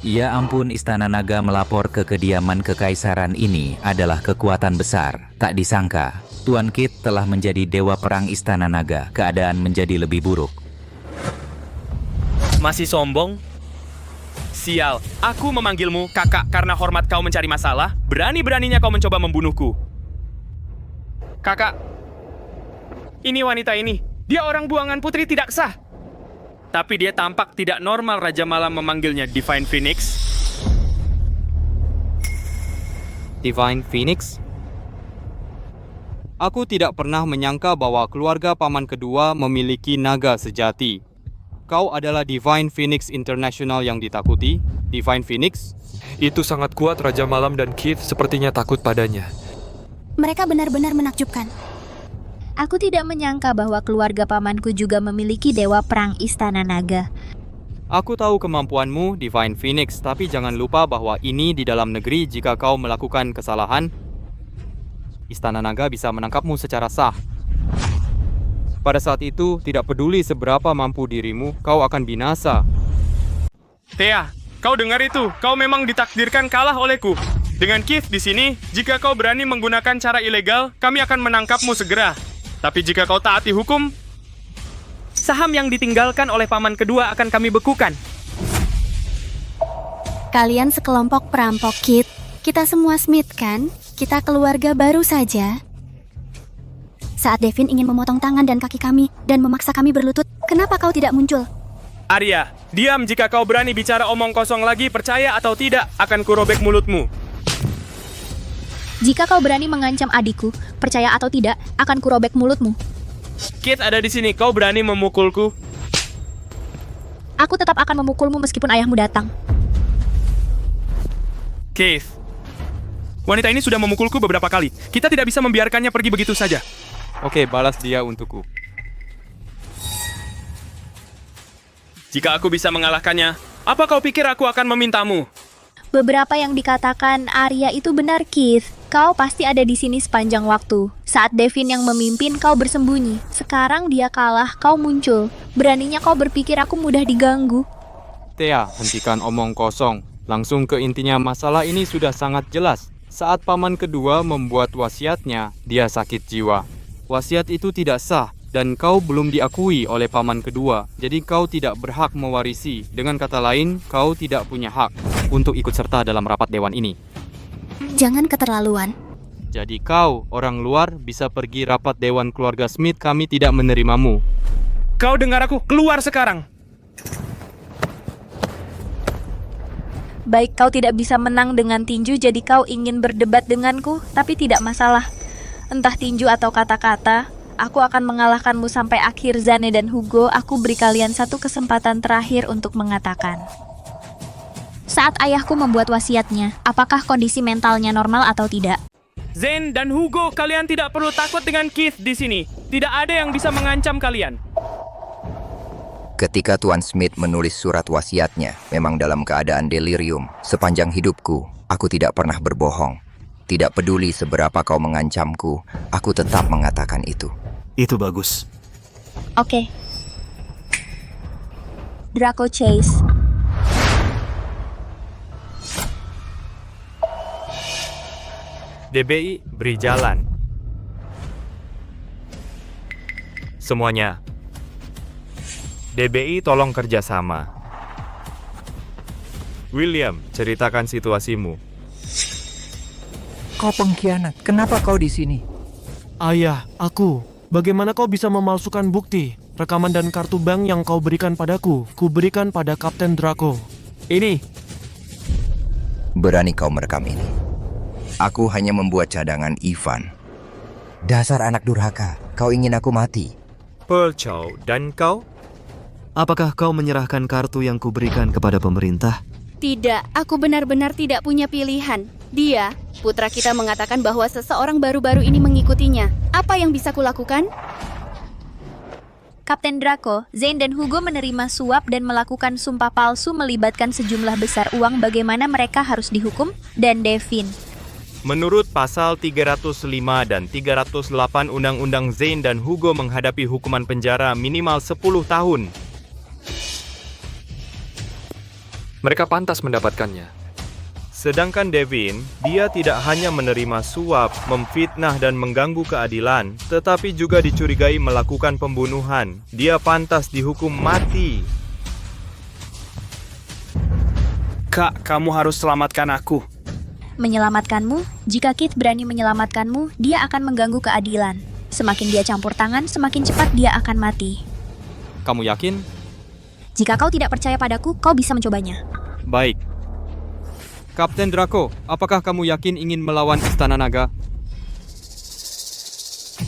Ya ampun, Istana Naga melapor ke kediaman kekaisaran ini adalah kekuatan besar. Tak disangka, Tuan Keith telah menjadi dewa perang Istana Naga. Keadaan menjadi lebih buruk. Masih sombong? Sial, aku memanggilmu kakak karena hormat kau mencari masalah. Berani-beraninya kau mencoba membunuhku. Kakak, ini wanita ini. Dia orang buangan putri tidak sah. Tapi dia tampak tidak normal Raja Malam memanggilnya Divine Phoenix. Divine Phoenix? Aku tidak pernah menyangka bahwa keluarga paman kedua memiliki naga sejati. Kau adalah Divine Phoenix International yang ditakuti? Divine Phoenix? Itu sangat kuat, Raja Malam dan Keith sepertinya takut padanya. Mereka benar-benar menakjubkan. Aku tidak menyangka bahwa keluarga pamanku juga memiliki dewa perang Istana Naga. Aku tahu kemampuanmu, Divine Phoenix, tapi jangan lupa bahwa ini di dalam negeri. Jika kau melakukan kesalahan, Istana Naga bisa menangkapmu secara sah. Pada saat itu, tidak peduli seberapa mampu dirimu, kau akan binasa. Thea, kau dengar itu? Kau memang ditakdirkan kalah olehku. Dengan Keith di sini, jika kau berani menggunakan cara ilegal, kami akan menangkapmu segera. Tapi jika kau taati hukum, saham yang ditinggalkan oleh paman kedua akan kami bekukan. Kalian sekelompok perampok, Kit. Kita semua Smith, kan? Kita keluarga baru saja. Saat Devin ingin memotong tangan dan kaki kami dan memaksa kami berlutut, kenapa kau tidak muncul? Arya, diam jika kau berani bicara omong kosong lagi, percaya atau tidak, akan kurobek mulutmu. Jika kau berani mengancam adikku, percaya atau tidak, akan kurobek mulutmu. Kit ada di sini, kau berani memukulku? Aku tetap akan memukulmu meskipun ayahmu datang. Keith, wanita ini sudah memukulku beberapa kali. Kita tidak bisa membiarkannya pergi begitu saja. Oke, balas dia untukku. Jika aku bisa mengalahkannya, apa kau pikir aku akan memintamu? Beberapa yang dikatakan Arya itu benar, Keith. Kau pasti ada di sini sepanjang waktu. Saat Devin yang memimpin, kau bersembunyi. Sekarang dia kalah, kau muncul. Beraninya kau berpikir aku mudah diganggu. Thea, hentikan omong kosong. Langsung ke intinya, masalah ini sudah sangat jelas. Saat paman kedua membuat wasiatnya, dia sakit jiwa. Wasiat itu tidak sah, dan kau belum diakui oleh paman kedua. Jadi kau tidak berhak mewarisi. Dengan kata lain, kau tidak punya hak untuk ikut serta dalam rapat dewan ini. Jangan keterlaluan. Jadi kau, orang luar, bisa pergi rapat dewan keluarga Smith, kami tidak menerimamu. Kau dengar aku, keluar sekarang! Baik, kau tidak bisa menang dengan tinju, jadi kau ingin berdebat denganku, tapi tidak masalah. Entah tinju atau kata-kata, aku akan mengalahkanmu sampai akhir. Zane dan Hugo, aku beri kalian satu kesempatan terakhir untuk mengatakan. Saat ayahku membuat wasiatnya, apakah kondisi mentalnya normal atau tidak? Zane dan Hugo, kalian tidak perlu takut dengan Keith di sini. Tidak ada yang bisa mengancam kalian. Ketika Tuan Smith menulis surat wasiatnya, memang dalam keadaan delirium. Sepanjang hidupku, aku tidak pernah berbohong. Tidak peduli seberapa kau mengancamku, aku tetap mengatakan itu. Itu bagus. Oke. Draco Chase. DBI, beri jalan. Semuanya. DBI, tolong kerjasama. William, ceritakan situasimu. Kau pengkhianat, kenapa kau di sini? Ayah, aku. Bagaimana kau bisa memalsukan bukti? Rekaman dan kartu bank yang kau berikan padaku, ku berikan pada Kapten Draco. Ini. Berani kau merekam ini? Aku hanya membuat cadangan Ivan. Dasar anak durhaka, kau ingin aku mati. Pearl Chow, dan kau? Apakah kau menyerahkan kartu yang kuberikan kepada pemerintah? Tidak, aku benar-benar tidak punya pilihan. Dia, putra kita mengatakan bahwa seseorang baru-baru ini mengikutinya. Apa yang bisa kulakukan? Kapten Draco, Zane dan Hugo menerima suap dan melakukan sumpah palsu melibatkan sejumlah besar uang. Bagaimana mereka harus dihukum? Dan Devin. Menurut pasal 305 dan 308 Undang-Undang, Zane dan Hugo menghadapi hukuman penjara minimal 10 tahun. Mereka pantas mendapatkannya. Sedangkan Devin, dia tidak hanya menerima suap, memfitnah dan mengganggu keadilan, tetapi juga dicurigai melakukan pembunuhan. Dia pantas dihukum mati. Kak, kamu harus selamatkan aku. Menyelamatkanmu? Jika Kit berani menyelamatkanmu, dia akan mengganggu keadilan. Semakin dia campur tangan, semakin cepat dia akan mati. Kamu yakin? Jika kau tidak percaya padaku, kau bisa mencobanya. Baik. Kapten Draco, apakah kamu yakin ingin melawan Istana Naga?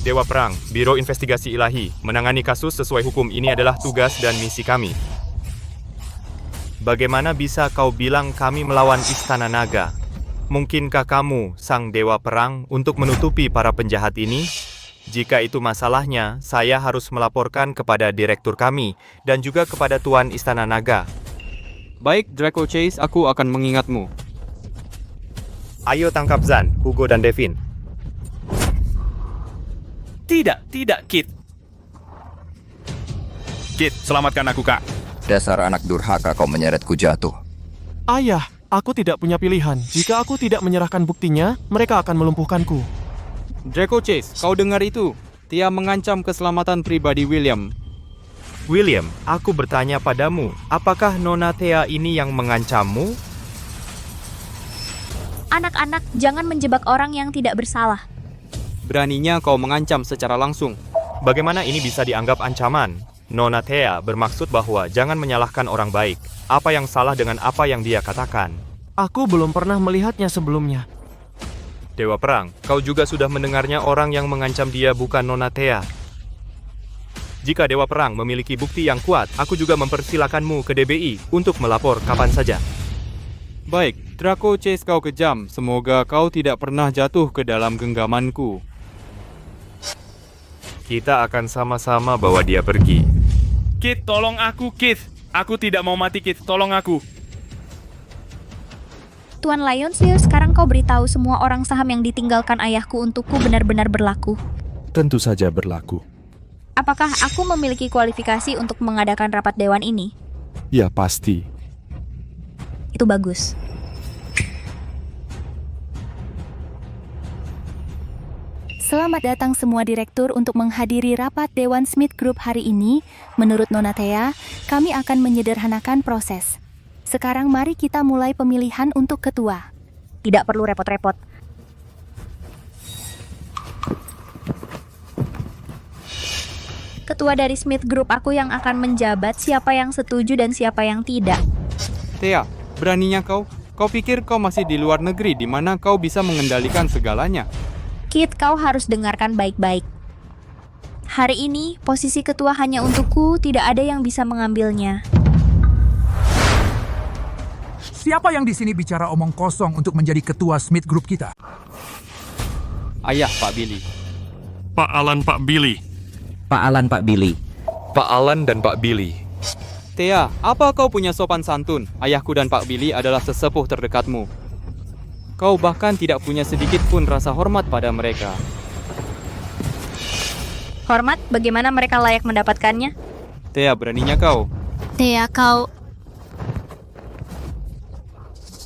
Dewa Perang, Biro Investigasi Ilahi, menangani kasus sesuai hukum ini adalah tugas dan misi kami. Bagaimana bisa kau bilang kami melawan Istana Naga? Mungkinkah kamu, Sang Dewa Perang, untuk menutupi para penjahat ini? Jika itu masalahnya, saya harus melaporkan kepada direktur kami dan juga kepada Tuan Istana Naga. Baik, Draco Chase, aku akan mengingatmu. Ayo tangkap Zan, Hugo, dan Devin. Tidak, Kit. Kit, selamatkan aku, Kak. Dasar anak durhaka, kau menyeretku jatuh. Ayah, aku tidak punya pilihan. Jika aku tidak menyerahkan buktinya, mereka akan melumpuhkanku. Draco Chase, kau dengar itu? Dia mengancam keselamatan pribadi William. William, aku bertanya padamu, apakah Nona Thea ini yang mengancammu? Anak-anak, jangan menjebak orang yang tidak bersalah. Beraninya kau mengancam secara langsung. Bagaimana ini bisa dianggap ancaman? Nona Thea bermaksud bahwa jangan menyalahkan orang baik. Apa yang salah dengan apa yang dia katakan? Aku belum pernah melihatnya sebelumnya. Dewa Perang, kau juga sudah mendengarnya orang yang mengancam dia bukan Nona Thea. Jika Dewa Perang memiliki bukti yang kuat, aku juga mempersilakanmu ke DBI untuk melapor kapan saja. Baik, Draco Chase, kau kejam. Semoga kau tidak pernah jatuh ke dalam genggamanku. Kita akan sama-sama bawa dia pergi. Kit, tolong aku, Kit. Aku tidak mau mati, Kit. Tolong aku. Tuan Lionsil, sekarang kau beritahu semua orang saham yang ditinggalkan ayahku untukku benar-benar berlaku. Tentu saja berlaku. Apakah aku memiliki kualifikasi untuk mengadakan rapat dewan ini? Ya, pasti. Itu bagus. Selamat datang semua direktur untuk menghadiri rapat Dewan Smith Group hari ini. Menurut Nona Thea, kami akan menyederhanakan proses. Sekarang mari kita mulai pemilihan untuk ketua. Tidak perlu repot-repot. Ketua dari Smith Group aku yang akan menjabat, siapa yang setuju dan siapa yang tidak. Thea, beraninya kau? Kau pikir kau masih di luar negeri di mana kau bisa mengendalikan segalanya? Kit, kau harus dengarkan baik-baik. Hari ini, posisi ketua hanya untukku, tidak ada yang bisa mengambilnya. Siapa yang di sini bicara omong kosong untuk menjadi ketua Smith Group kita? Ayah, Pak Billy. Pak Alan, Pak Billy. Pak Alan, Pak Billy. Pak Alan dan Pak Billy. Thea, apa kau punya sopan santun? Ayahku dan Pak Billy adalah sesepuh terdekatmu. Kau bahkan tidak punya sedikit pun rasa hormat pada mereka. Hormat? Bagaimana mereka layak mendapatkannya? Thea, beraninya kau? Thea, kau...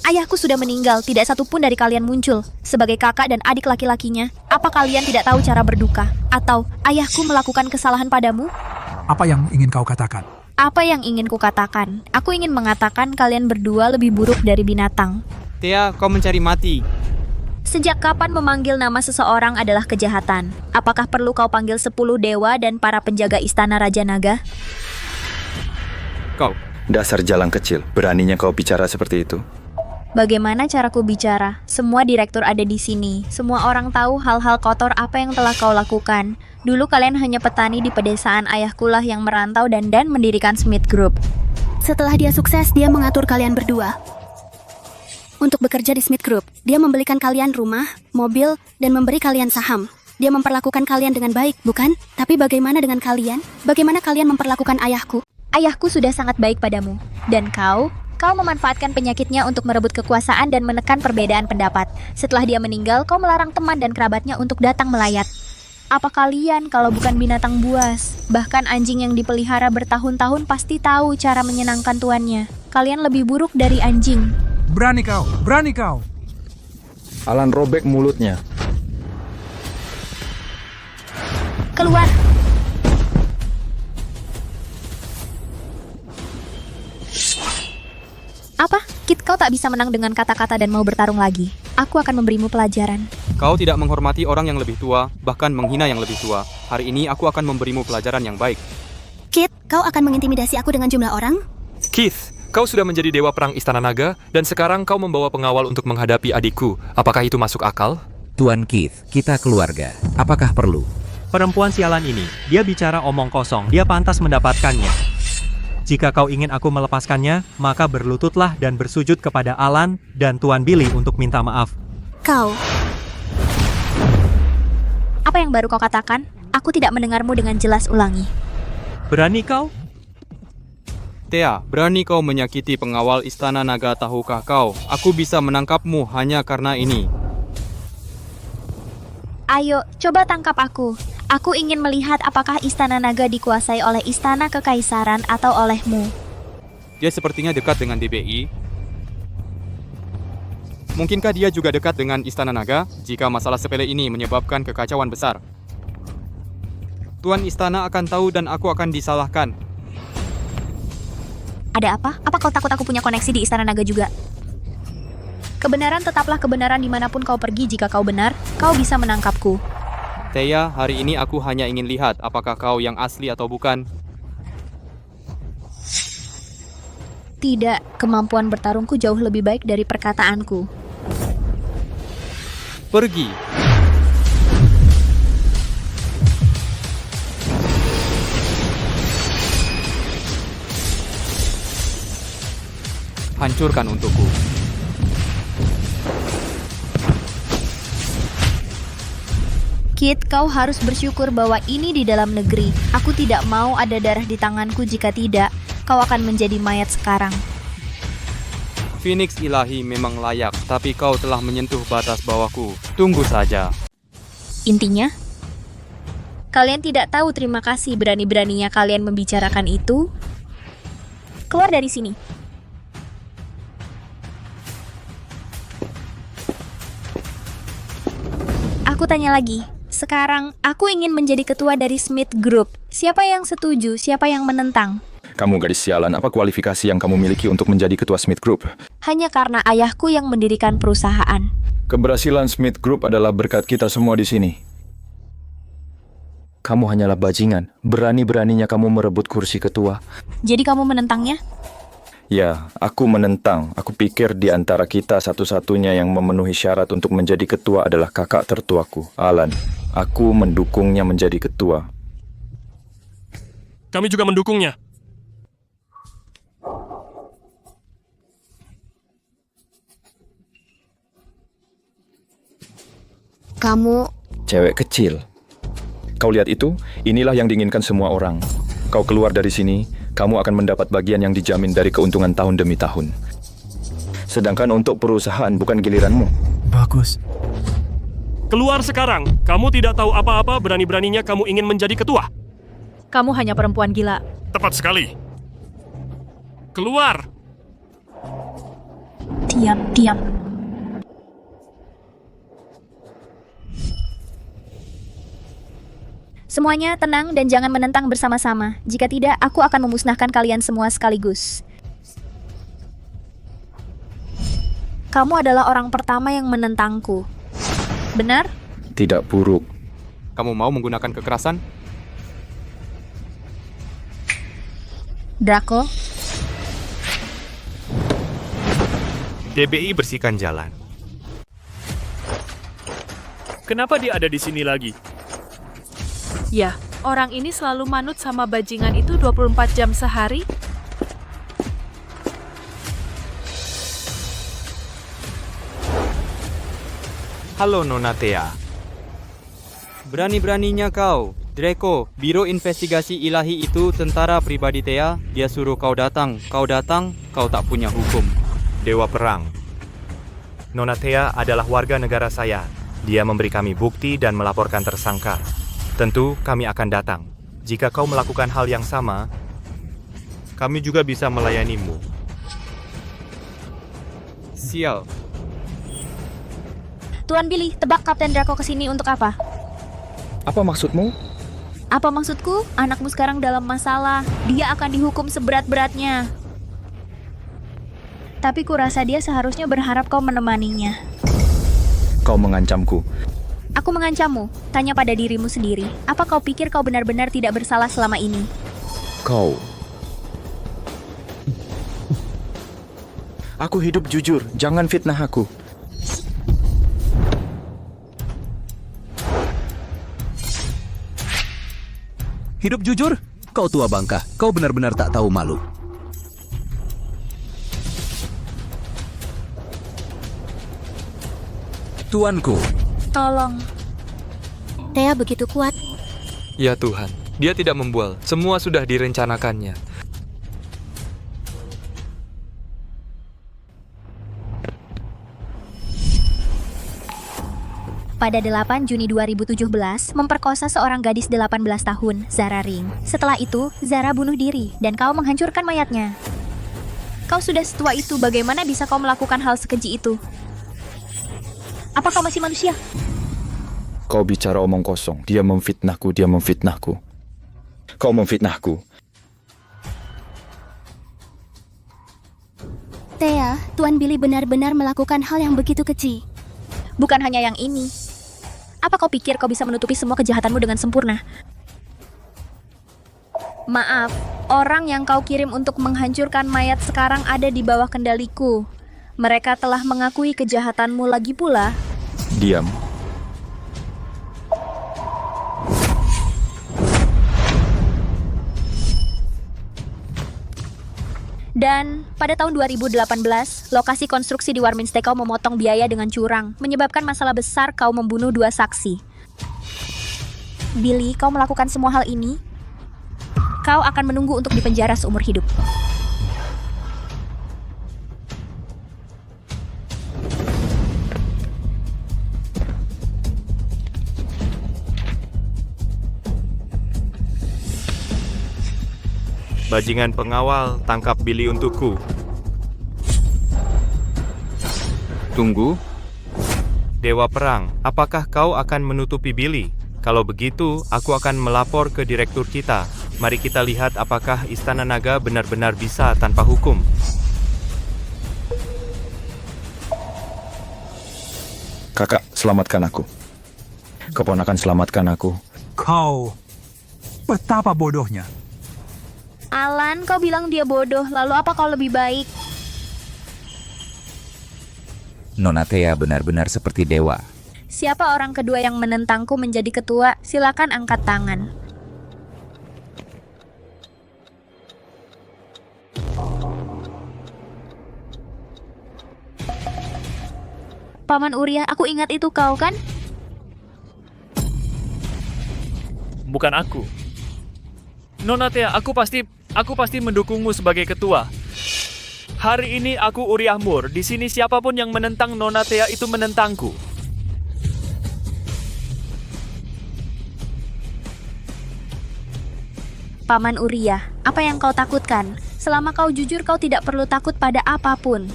Ayahku sudah meninggal, tidak satupun dari kalian muncul. Sebagai kakak dan adik laki-lakinya, apa kalian tidak tahu cara berduka? Atau ayahku melakukan kesalahan padamu? Apa yang ingin kau katakan? Apa yang ingin kukatakan? Aku ingin mengatakan kalian berdua lebih buruk dari binatang. Thea, kau mencari mati. Sejak kapan memanggil nama seseorang adalah kejahatan? Apakah perlu kau panggil 10 dewa dan para penjaga istana Raja Naga? Kau. Dasar jalang kecil, beraninya kau bicara seperti itu. Bagaimana caraku bicara? Semua direktur ada di sini. Semua orang tahu hal-hal kotor apa yang telah kau lakukan. Dulu kalian hanya petani di pedesaan ayahkulah yang merantau dan mendirikan Smith Group. Setelah dia sukses, dia mengatur kalian berdua untuk bekerja di Smith Group. Dia membelikan kalian rumah, mobil, dan memberi kalian saham. Dia memperlakukan kalian dengan baik, bukan? Tapi bagaimana dengan kalian? Bagaimana kalian memperlakukan ayahku? Ayahku sudah sangat baik padamu. Dan kau memanfaatkan penyakitnya untuk merebut kekuasaan dan menekan perbedaan pendapat. Setelah dia meninggal, kau melarang teman dan kerabatnya untuk datang melayat. Apa kalian kalau bukan binatang buas? Bahkan anjing yang dipelihara bertahun-tahun pasti tahu cara menyenangkan tuannya. Kalian lebih buruk dari anjing. Berani kau, berani kau. Alan robek mulutnya. Keluar. Apa? Kit, kau Kau tak bisa menang dengan kata-kata dan mau bertarung lagi. Aku akan memberimu pelajaran. Kau tidak menghormati orang yang lebih tua, bahkan menghina yang lebih tua. Hari ini aku akan memberimu pelajaran yang baik. Kit, kau akan mengintimidasi aku dengan jumlah orang? Keith, kau sudah menjadi dewa perang Istana Naga, dan sekarang kau membawa pengawal untuk menghadapi adikku. Apakah itu masuk akal? Tuan Keith, kita keluarga. Apakah perlu? Perempuan sialan ini, dia bicara omong kosong, dia pantas mendapatkannya. Jika kau ingin aku melepaskannya, maka berlututlah dan bersujud kepada Alan dan Tuan Billy untuk minta maaf. Kau. Apa yang baru kau katakan? Aku tidak mendengarmu dengan jelas, ulangi. Berani kau? Thea, berani kau menyakiti pengawal Istana Naga, tahukah kau? Aku bisa menangkapmu hanya karena ini. Ayo, coba tangkap aku. Aku ingin melihat apakah Istana Naga dikuasai oleh Istana Kekaisaran atau olehmu. Dia sepertinya dekat dengan DBI. Mungkinkah dia juga dekat dengan Istana Naga jika masalah sepele ini menyebabkan kekacauan besar? Tuan Istana akan tahu dan aku akan disalahkan. Ada apa? Apa kau takut aku punya koneksi di Istana Naga juga? Kebenaran tetaplah kebenaran dimanapun kau pergi. Jika kau benar, kau bisa menangkapku. Thea, hari ini aku hanya ingin lihat apakah kau yang asli atau bukan. Tidak, kemampuan bertarungku jauh lebih baik dari perkataanku. Pergi. Hancurkan untukku. Kit, kau harus bersyukur bahwa ini di dalam negeri. Aku tidak mau ada darah di tanganku. Jika tidak, kau akan menjadi mayat sekarang. Phoenix ilahi memang layak, tapi kau telah menyentuh batas bawahku. Tunggu saja. Intinya, kalian tidak tahu terima kasih berani-beraninya kalian membicarakan itu. Keluar dari sini. Aku tanya lagi. Sekarang, aku ingin menjadi ketua dari Smith Group. Siapa yang setuju? Siapa yang menentang? Kamu gadis sialan, apa kualifikasi yang kamu miliki untuk menjadi ketua Smith Group? Hanya karena ayahku yang mendirikan perusahaan. Keberhasilan Smith Group adalah berkat kita semua di sini. Kamu hanyalah bajingan. Berani-beraninya kamu merebut kursi ketua. Jadi kamu menentangnya? Ya, aku menentang. Aku pikir di antara kita satu-satunya yang memenuhi syarat untuk menjadi ketua adalah kakak tertuaku, Alan. Aku mendukungnya menjadi ketua. Kami juga mendukungnya. Kamu... Cewek kecil. Kau lihat itu? Inilah yang diinginkan semua orang. Kau keluar dari sini, kamu akan mendapat bagian yang dijamin dari keuntungan tahun demi tahun. Sedangkan untuk perusahaan bukan giliranmu. Bagus. Keluar sekarang. Kamu tidak tahu apa-apa, berani-beraninya kamu ingin menjadi ketua. Kamu hanya perempuan gila. Tepat sekali. Keluar. Diam. Semuanya tenang dan jangan menentang bersama-sama. Jika tidak, aku akan memusnahkan kalian semua sekaligus. Kamu adalah orang pertama yang menentangku. Benar? Tidak buruk. Kamu mau menggunakan kekerasan? Draco? DBI bersihkan jalan. Kenapa dia ada di sini lagi? Ya, orang ini selalu manut sama bajingan itu 24 jam sehari. Halo Nona Thea. Berani-beraninya kau. Draco, Biro Investigasi Ilahi itu tentara pribadi Thea. Dia suruh kau datang, kau tak punya hukum. Dewa Perang. Nona Thea adalah warga negara saya. Dia memberi kami bukti dan melaporkan tersangka. Tentu kami akan datang. Jika kau melakukan hal yang sama, kami juga bisa melayanimu. Sial. Tuan Billy, tebak Kapten Draco kesini untuk apa? Apa maksudmu? Apa maksudku? Anakmu sekarang dalam masalah. Dia akan dihukum seberat-beratnya. Tapi kurasa dia seharusnya berharap kau menemaninya. Kau mengancamku. Aku mengancammu. Tanya pada dirimu sendiri. Apa kau pikir kau benar-benar tidak bersalah selama ini? Kau. Aku hidup jujur, jangan fitnah aku. Hidup jujur? Kau tua bangka, kau benar-benar tak tahu malu. Tuanku. Tolong. Thea begitu kuat. Ya Tuhan, dia tidak membual. Semua sudah direncanakannya. Pada 8 Juni 2017, memperkosa seorang gadis 18 tahun, Zara Ring. Setelah itu, Zara bunuh diri, dan kau menghancurkan mayatnya. Kau sudah setua itu, bagaimana bisa kau melakukan hal sekeji itu? Apa kau masih manusia? Kau bicara omong kosong. Dia memfitnahku, dia memfitnahku. Kau memfitnahku. Thea, Tuan Billy benar-benar melakukan hal yang begitu keji. Bukan hanya yang ini. Apa kau pikir kau bisa menutupi semua kejahatanmu dengan sempurna? Maaf, orang yang kau kirim untuk menghancurkan mayat sekarang ada di bawah kendaliku. Mereka telah mengakui kejahatanmu lagi pula. Diam. Dan pada tahun 2018, lokasi konstruksi di Warminster kau memotong biaya dengan curang, menyebabkan masalah besar kau membunuh 2 saksi. Billy, kau melakukan semua hal ini? Kau akan menunggu untuk dipenjara seumur hidup. Bajingan pengawal, tangkap Billy untukku. Tunggu. Dewa Perang, apakah kau akan menutupi Billy? Kalau begitu, aku akan melapor ke direktur kita. Mari kita lihat apakah Istana Naga benar-benar bisa tanpa hukum. Kakak, selamatkan aku. Keponakan, selamatkan aku. Kau, betapa bodohnya. Alan, kau bilang dia bodoh, lalu apa kau lebih baik? Nona Thea benar-benar seperti dewa. Siapa orang kedua yang menentangku menjadi ketua? Silakan angkat tangan. Paman Uria, aku ingat itu kau kan? Bukan aku. Nona Thea, aku pasti mendukungmu sebagai ketua. Hari ini aku Uriah Moore. Di sini siapapun yang menentang Nona Thea itu menentangku. Paman Uria, apa yang kau takutkan? Selama kau jujur, kau tidak perlu takut pada apapun.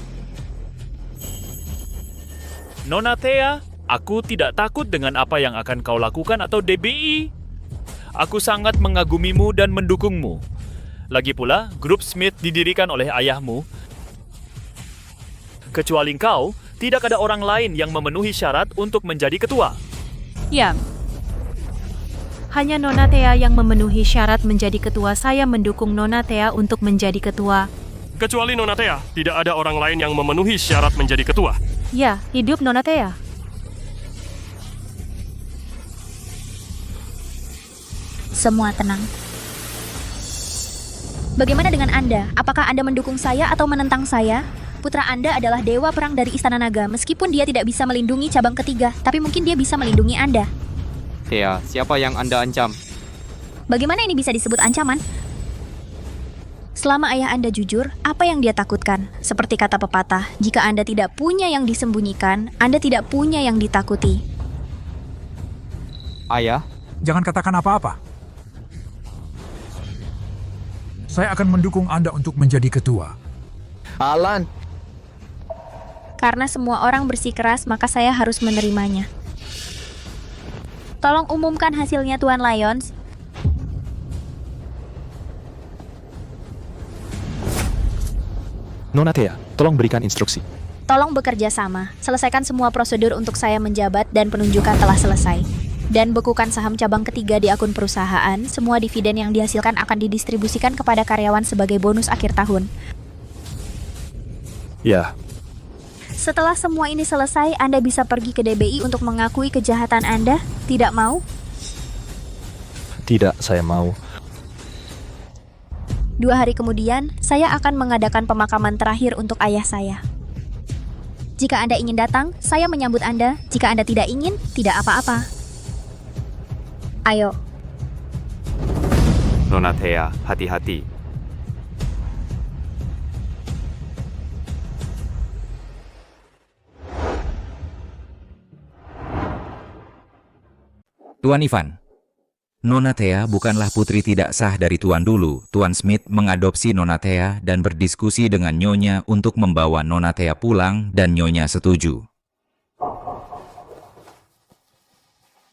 Nona Thea, aku tidak takut dengan apa yang akan kau lakukan atau DBI. Aku sangat mengagumimu dan mendukungmu. Lagi pula, grup Smith didirikan oleh ayahmu. Kecuali kau, tidak ada orang lain yang memenuhi syarat untuk menjadi ketua. Ya. Hanya Nona Thea yang memenuhi syarat menjadi ketua. Saya mendukung Nona Thea untuk menjadi ketua. Kecuali Nona Thea, tidak ada orang lain yang memenuhi syarat menjadi ketua. Ya, hidup Nona Thea. Semua tenang. Bagaimana dengan Anda? Apakah Anda mendukung saya atau menentang saya? Putra Anda adalah dewa perang dari Istana Naga. Meskipun dia tidak bisa melindungi cabang ketiga, tapi mungkin dia bisa melindungi Anda. Thea, siapa yang Anda ancam? Bagaimana ini bisa disebut ancaman? Selama ayah Anda jujur, apa yang dia takutkan? Seperti kata pepatah, jika Anda tidak punya yang disembunyikan, Anda tidak punya yang ditakuti. Ayah? Jangan katakan apa-apa. Saya akan mendukung Anda untuk menjadi ketua. Alan! Karena semua orang bersikeras, maka saya harus menerimanya. Tolong umumkan hasilnya, Tuan Lyons. Nona Thea, tolong berikan instruksi. Tolong bekerja sama. Selesaikan semua prosedur untuk saya menjabat dan penunjukan telah selesai. Dan bekukan saham cabang ketiga di akun perusahaan. Semua dividen yang dihasilkan akan didistribusikan kepada karyawan sebagai bonus akhir tahun. Ya, Setelah semua ini selesai, Anda bisa pergi ke DBI untuk mengakui kejahatan Anda. Tidak mau? tidak, saya mau. 2 hari kemudian, saya akan mengadakan pemakaman terakhir untuk ayah saya. Jika Anda ingin datang, saya menyambut Anda. Jika Anda tidak ingin, tidak apa-apa. Ayo. Nona Thea, hati-hati. Tuan Ivan, Nona Thea bukanlah putri tidak sah dari Tuan dulu. Tuan Smith mengadopsi Nona Thea dan berdiskusi dengan Nyonya untuk membawa Nona Thea pulang dan Nyonya setuju.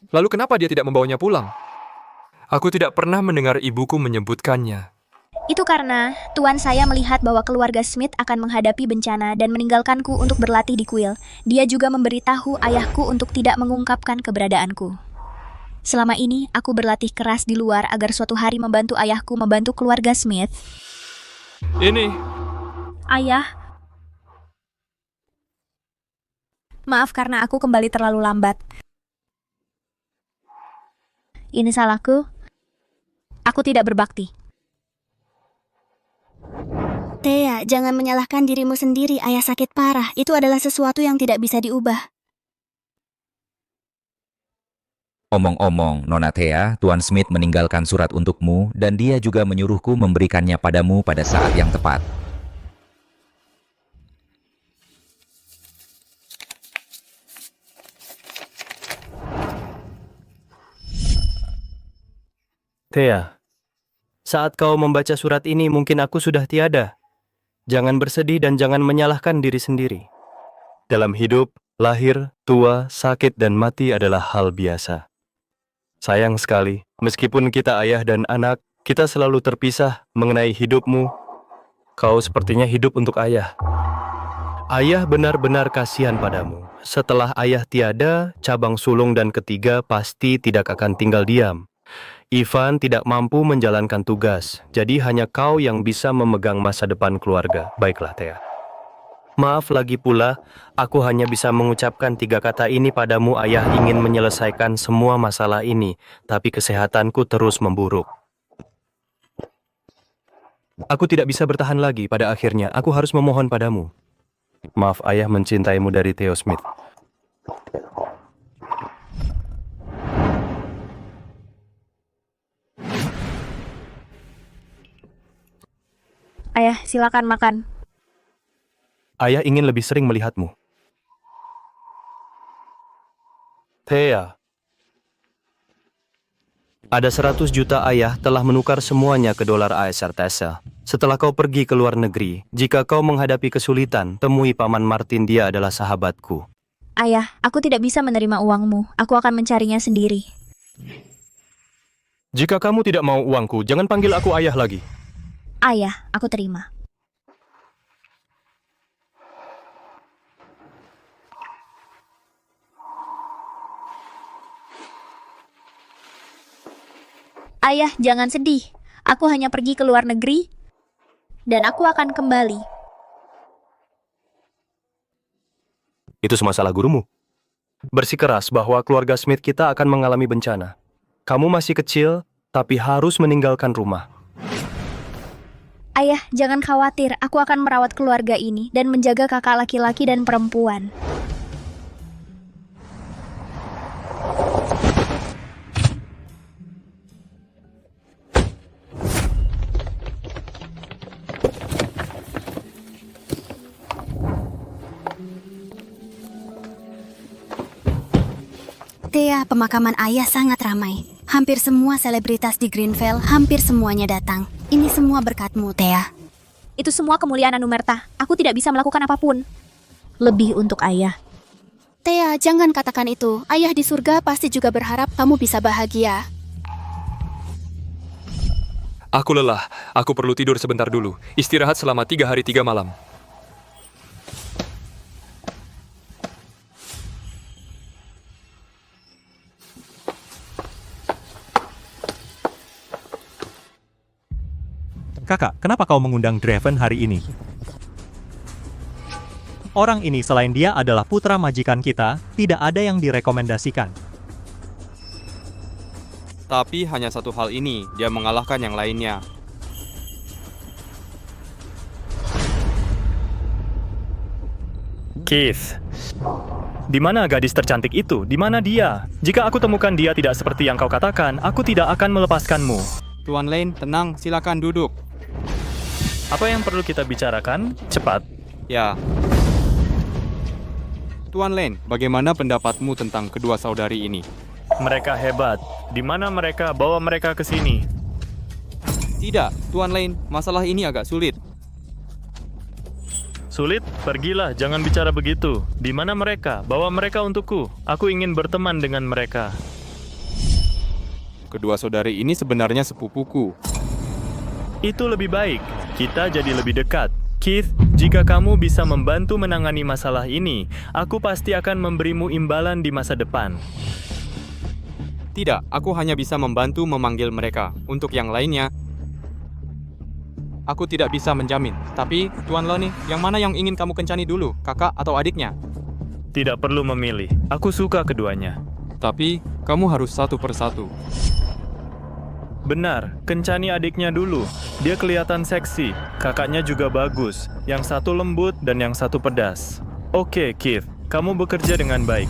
Lalu kenapa dia tidak membawanya pulang? Aku tidak pernah mendengar ibuku menyebutkannya. Itu karena tuan saya melihat bahwa keluarga Smith akan menghadapi bencana dan meninggalkanku untuk berlatih di kuil. Dia juga memberitahu ayahku untuk tidak mengungkapkan keberadaanku. Selama ini, aku berlatih keras di luar agar suatu hari membantu ayahku membantu keluarga Smith. Ini. Ayah. Maaf karena aku kembali terlalu lambat. Ini salahku. Aku tidak berbakti. Thea, jangan menyalahkan dirimu sendiri. Ayah sakit parah. Itu adalah sesuatu yang tidak bisa diubah. Omong-omong, Nona Thea, Tuan Smith meninggalkan surat untukmu dan dia juga menyuruhku memberikannya padamu pada saat yang tepat. Thea, saat kau membaca surat ini mungkin aku sudah tiada. Jangan bersedih dan jangan menyalahkan diri sendiri. Dalam hidup, lahir, tua, sakit, dan mati adalah hal biasa. Sayang sekali, meskipun kita ayah dan anak, kita selalu terpisah mengenai hidupmu. Kau sepertinya hidup untuk ayah. Ayah benar-benar kasihan padamu. Setelah ayah tiada, cabang sulung dan ketiga pasti tidak akan tinggal diam. Ivan tidak mampu menjalankan tugas, jadi hanya kau yang bisa memegang masa depan keluarga. Baiklah, Thea. Maaf lagi pula, aku hanya bisa mengucapkan 3 kata ini padamu. Ayah ingin menyelesaikan semua masalah ini, tapi kesehatanku terus memburuk. Aku tidak bisa bertahan lagi. Pada akhirnya, aku harus memohon padamu. Maaf, ayah mencintaimu dari Theo Smith. Ayah, silakan makan. Ayah ingin lebih sering melihatmu. Thea. Ada 100 juta ayah telah menukar semuanya ke dolar AS Artesa. Setelah kau pergi ke luar negeri, jika kau menghadapi kesulitan, temui Paman Martin, dia adalah sahabatku. Ayah, aku tidak bisa menerima uangmu. Aku akan mencarinya sendiri. Jika kamu tidak mau uangku, jangan panggil aku ayah lagi. Ayah, aku terima. Ayah, jangan sedih. Aku hanya pergi ke luar negeri, dan aku akan kembali. Itu semua salah gurumu. Bersikeras bahwa keluarga Smith kita akan mengalami bencana. Kamu masih kecil, tapi harus meninggalkan rumah. Ayah, jangan khawatir. Aku akan merawat keluarga ini dan menjaga kakak laki-laki dan perempuan. Thea, pemakaman ayah sangat ramai. Hampir semua selebritas di Greenville, hampir semuanya datang. Ini semua berkatmu, Thea. Itu semua kemuliaan Anumerta. Aku tidak bisa melakukan apapun. Lebih untuk ayah. Thea, jangan katakan itu. Ayah di surga pasti juga berharap kamu bisa bahagia. Aku lelah. Aku perlu tidur sebentar dulu. Istirahat selama 3 hari 3 malam. Kakak, kenapa kau mengundang Draven hari ini? Orang ini selain dia adalah putra majikan kita, tidak ada yang direkomendasikan. Tapi hanya satu hal ini, dia mengalahkan yang lainnya. Keith, di mana gadis tercantik itu? Di mana dia? Jika aku temukan dia tidak seperti yang kau katakan, aku tidak akan melepaskanmu. Tuan Lane, tenang, silakan duduk. Apa yang perlu kita bicarakan? Cepat. Ya. Tuan Lane, bagaimana pendapatmu tentang kedua saudari ini? Mereka hebat. Di mana mereka? Bawa mereka ke sini. Tidak, Tuan Lane, masalah ini agak sulit. Sulit? Pergilah, jangan bicara begitu. Di mana mereka? Bawa mereka untukku. Aku ingin berteman dengan mereka. Kedua saudari ini sebenarnya sepupuku. Itu lebih baik. Kita jadi lebih dekat. Keith, jika kamu bisa membantu menangani masalah ini, aku pasti akan memberimu imbalan di masa depan. Tidak, aku hanya bisa membantu memanggil mereka. Untuk yang lainnya, aku tidak bisa menjamin. Tapi, Tuan Lone, yang mana yang ingin kamu kencani dulu, kakak atau adiknya? Tidak perlu memilih. Aku suka keduanya. Tapi, kamu harus satu persatu. Benar, kencani adiknya dulu. Dia kelihatan seksi. Kakaknya juga bagus. Yang satu lembut dan yang satu pedas. Oke, Keith. Kamu bekerja dengan baik.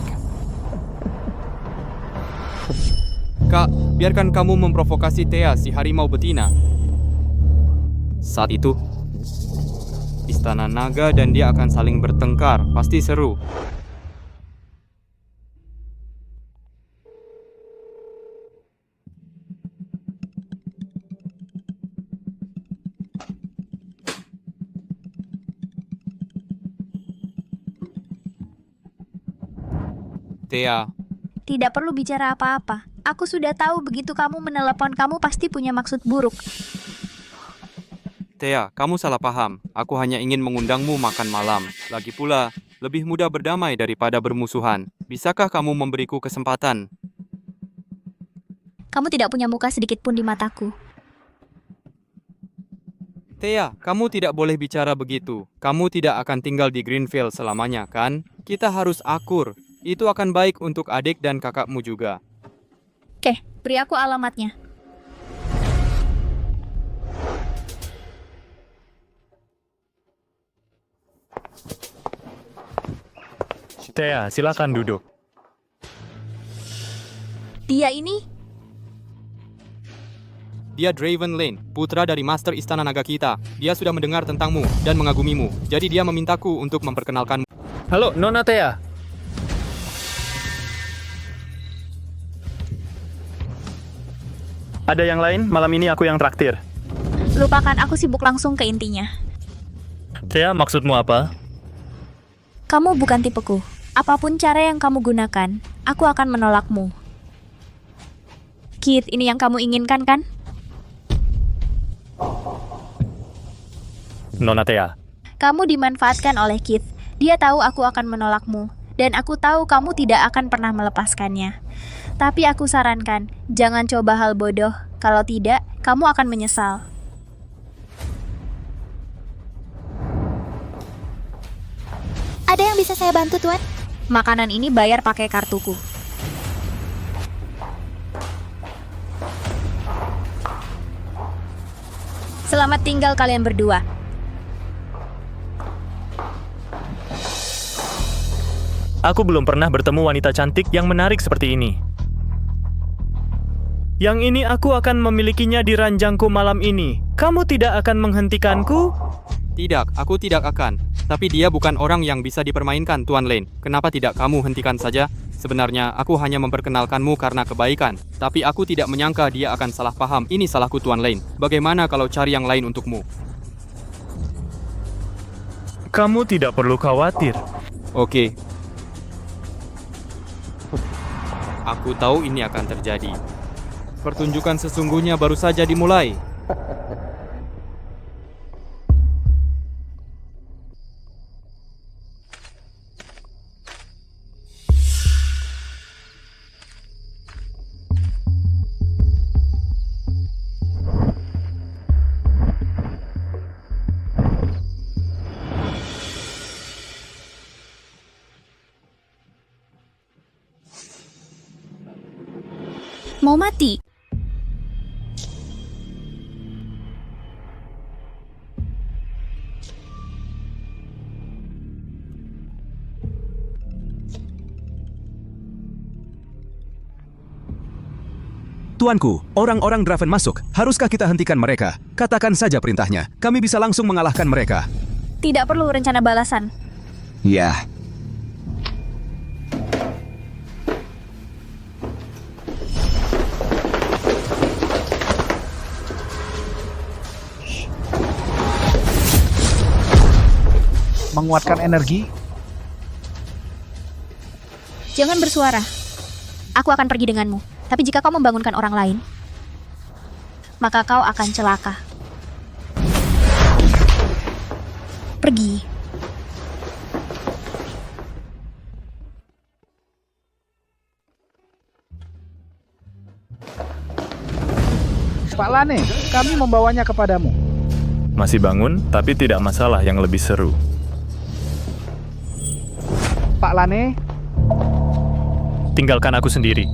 Kak, biarkan kamu memprovokasi Thea, si harimau betina. Saat itu, Istana Naga dan dia akan saling bertengkar. Pasti seru. Thea. Tidak perlu bicara apa-apa. Aku sudah tahu begitu kamu menelepon kamu pasti punya maksud buruk. Thea, kamu salah paham. Aku hanya ingin mengundangmu makan malam. Lagi pula, lebih mudah berdamai daripada bermusuhan. Bisakah kamu memberiku kesempatan? Kamu tidak punya muka sedikit pun di mataku. Thea, kamu tidak boleh bicara begitu. Kamu tidak akan tinggal di Greenville selamanya, kan? Kita harus akur. Itu akan baik untuk adik dan kakakmu juga. Oke, beri aku alamatnya. Thea, silakan duduk. Dia ini? Dia Draven Lane, putra dari Master Istana Naga kita. Dia sudah mendengar tentangmu dan mengagumimu. Jadi dia memintaku untuk memperkenalkanmu. Halo, Nona Thea. Ada yang lain? Malam ini aku yang traktir. Lupakan, aku sibuk, langsung ke intinya. Thea, maksudmu apa? Kamu bukan tipeku. Apapun cara yang kamu gunakan, aku akan menolakmu. Keith, ini yang kamu inginkan, kan? Nona Thea. Kamu dimanfaatkan oleh Keith. Dia tahu aku akan menolakmu. Dan aku tahu kamu tidak akan pernah melepaskannya. Tapi aku sarankan, jangan coba hal bodoh. Kalau tidak, kamu akan menyesal. Ada yang bisa saya bantu, Tuan? Makanan ini bayar pakai kartuku. Selamat tinggal kalian berdua. Aku belum pernah bertemu wanita cantik yang menarik seperti ini. Yang ini aku akan memilikinya di ranjangku malam ini. Kamu tidak akan menghentikanku? Tidak, aku tidak akan. Tapi dia bukan orang yang bisa dipermainkan, Tuan Lane. Kenapa tidak kamu hentikan saja? Sebenarnya, aku hanya memperkenalkanmu karena kebaikan. Tapi aku tidak menyangka dia akan salah paham. Ini salahku, Tuan Lane. Bagaimana kalau cari yang lain untukmu? Kamu tidak perlu khawatir. Oke. Aku tahu ini akan terjadi. Pertunjukan sesungguhnya baru saja dimulai. mau mati. Tuanku, orang-orang Draven masuk. Haruskah kita hentikan mereka? Katakan saja perintahnya. Kami bisa langsung mengalahkan mereka. Tidak perlu rencana balasan. Ya. Menguatkan energi. Jangan bersuara. Aku akan pergi denganmu. Tapi jika kau membangunkan orang lain, maka kau akan celaka. Pergi. Pak Lane, kami membawanya kepadamu. Masih bangun, tapi tidak masalah yang lebih seru. Pak Lane, Tinggalkan aku sendiri.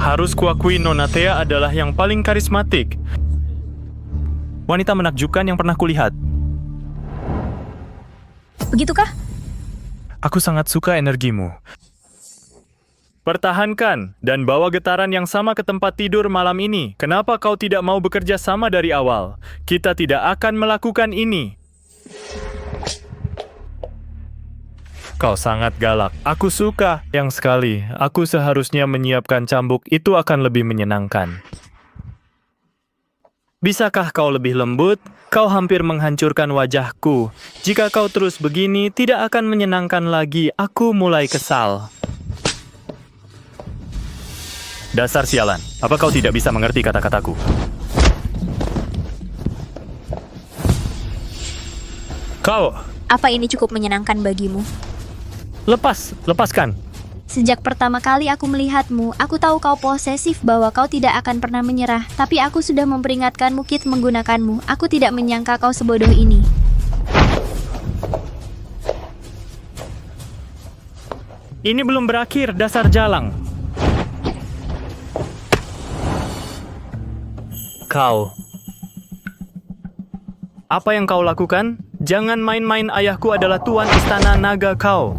Harus kuakui Nona Thea adalah yang paling karismatik. Wanita menakjubkan yang pernah kulihat. Begitukah? Aku sangat suka energimu. Pertahankan dan bawa getaran yang sama ke tempat tidur malam ini. Kenapa kau tidak mau bekerja sama dari awal? Kita tidak akan melakukan ini. Kau sangat galak. Aku suka. Yang sekali, aku seharusnya menyiapkan cambuk. Itu akan lebih menyenangkan. Bisakah kau lebih lembut? Kau hampir menghancurkan wajahku. Jika kau terus begini, tidak akan menyenangkan lagi. Aku mulai kesal. Dasar sialan. Apa kau tidak bisa mengerti kata-kataku? Kau... Apa ini cukup menyenangkan bagimu? Lepaskan. Sejak pertama kali aku melihatmu, aku tahu kau posesif bahwa kau tidak akan pernah menyerah. Tapi aku sudah memperingatkanmu, Kit, menggunakanmu. Aku tidak menyangka kau sebodoh ini. Ini belum berakhir, dasar jalang. Kau. Apa yang kau lakukan? Jangan main-main, ayahku adalah tuan istana naga kau.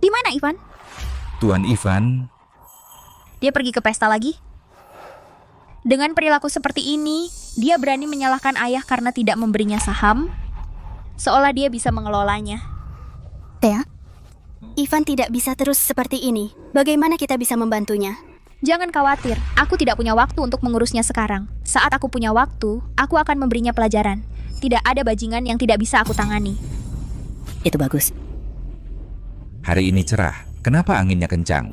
Di mana Ivan? Tuan Ivan, Dia pergi ke pesta lagi? Dengan perilaku seperti ini, dia berani menyalahkan ayah karena tidak memberinya saham, seolah dia bisa mengelolanya. Thea, Ivan tidak bisa terus seperti ini. Bagaimana kita bisa membantunya? Jangan khawatir, aku tidak punya waktu untuk mengurusnya sekarang. Saat aku punya waktu, aku akan memberinya pelajaran. Tidak ada bajingan yang tidak bisa aku tangani. Itu bagus. hari ini cerah. Kenapa anginnya kencang?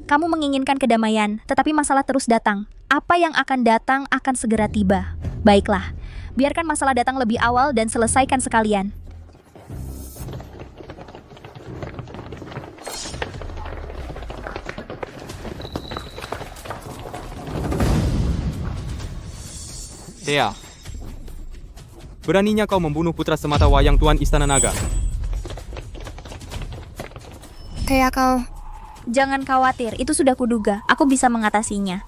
Kamu menginginkan kedamaian, tetapi masalah terus datang. Apa yang akan datang akan segera tiba. Baiklah, biarkan masalah datang lebih awal dan selesaikan sekalian. Thea, beraninya kau membunuh putra semata wayang Tuan Istana Naga? Kayak kau... Jangan khawatir, itu sudah kuduga. Aku bisa mengatasinya.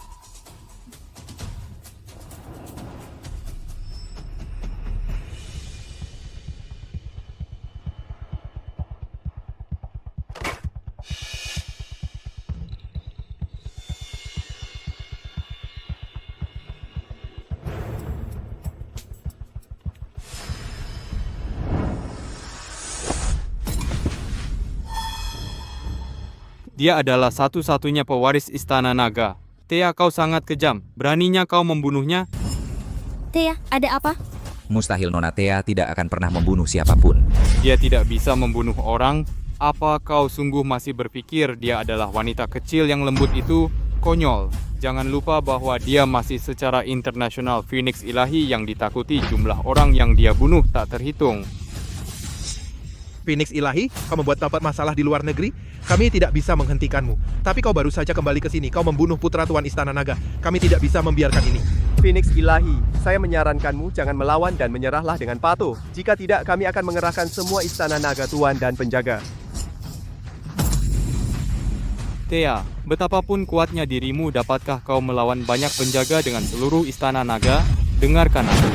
Dia adalah satu-satunya pewaris Istana Naga. Thea, kau sangat kejam. Beraninya kau membunuhnya? Thea, ada apa? Mustahil Nona Thea tidak akan pernah membunuh siapapun. Dia tidak bisa membunuh orang. Apa kau sungguh masih berpikir dia adalah wanita kecil yang lembut itu? Konyol. Jangan lupa bahwa dia masih secara internasional Phoenix ilahi yang ditakuti jumlah orang yang dia bunuh tak terhitung. Phoenix ilahi, kau membuat dapat masalah di luar negeri. Kami tidak bisa menghentikanmu. Tapi kau baru saja kembali ke sini. Kau membunuh putra Tuan Istana Naga. Kami tidak bisa membiarkan ini. Phoenix ilahi, saya menyarankanmu jangan melawan dan menyerahlah dengan patuh. Jika tidak, kami akan mengerahkan semua Istana Naga Tuan dan penjaga. Thea, betapapun kuatnya dirimu, dapatkah kau melawan banyak penjaga dengan seluruh Istana Naga? Dengarkan aku.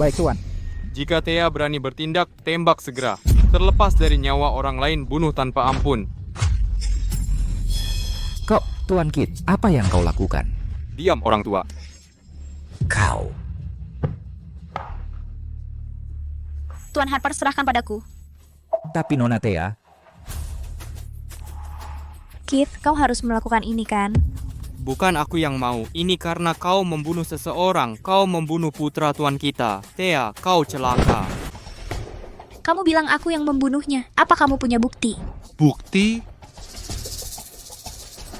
Baik, Tuan. Jika Thea berani bertindak, tembak segera. Terlepas dari nyawa orang lain, bunuh tanpa ampun. Kok, Tuan Kit, apa yang kau lakukan? Diam, orang tua. Kau. Tuan Harper, serahkan padaku. Tapi Nona Thea, Keith, kau harus melakukan ini kan? Bukan aku yang mau. Ini karena kau membunuh seseorang. Kau membunuh putra tuan kita. Thea, kau celaka. Kamu bilang aku yang membunuhnya. Apa kamu punya bukti? Bukti?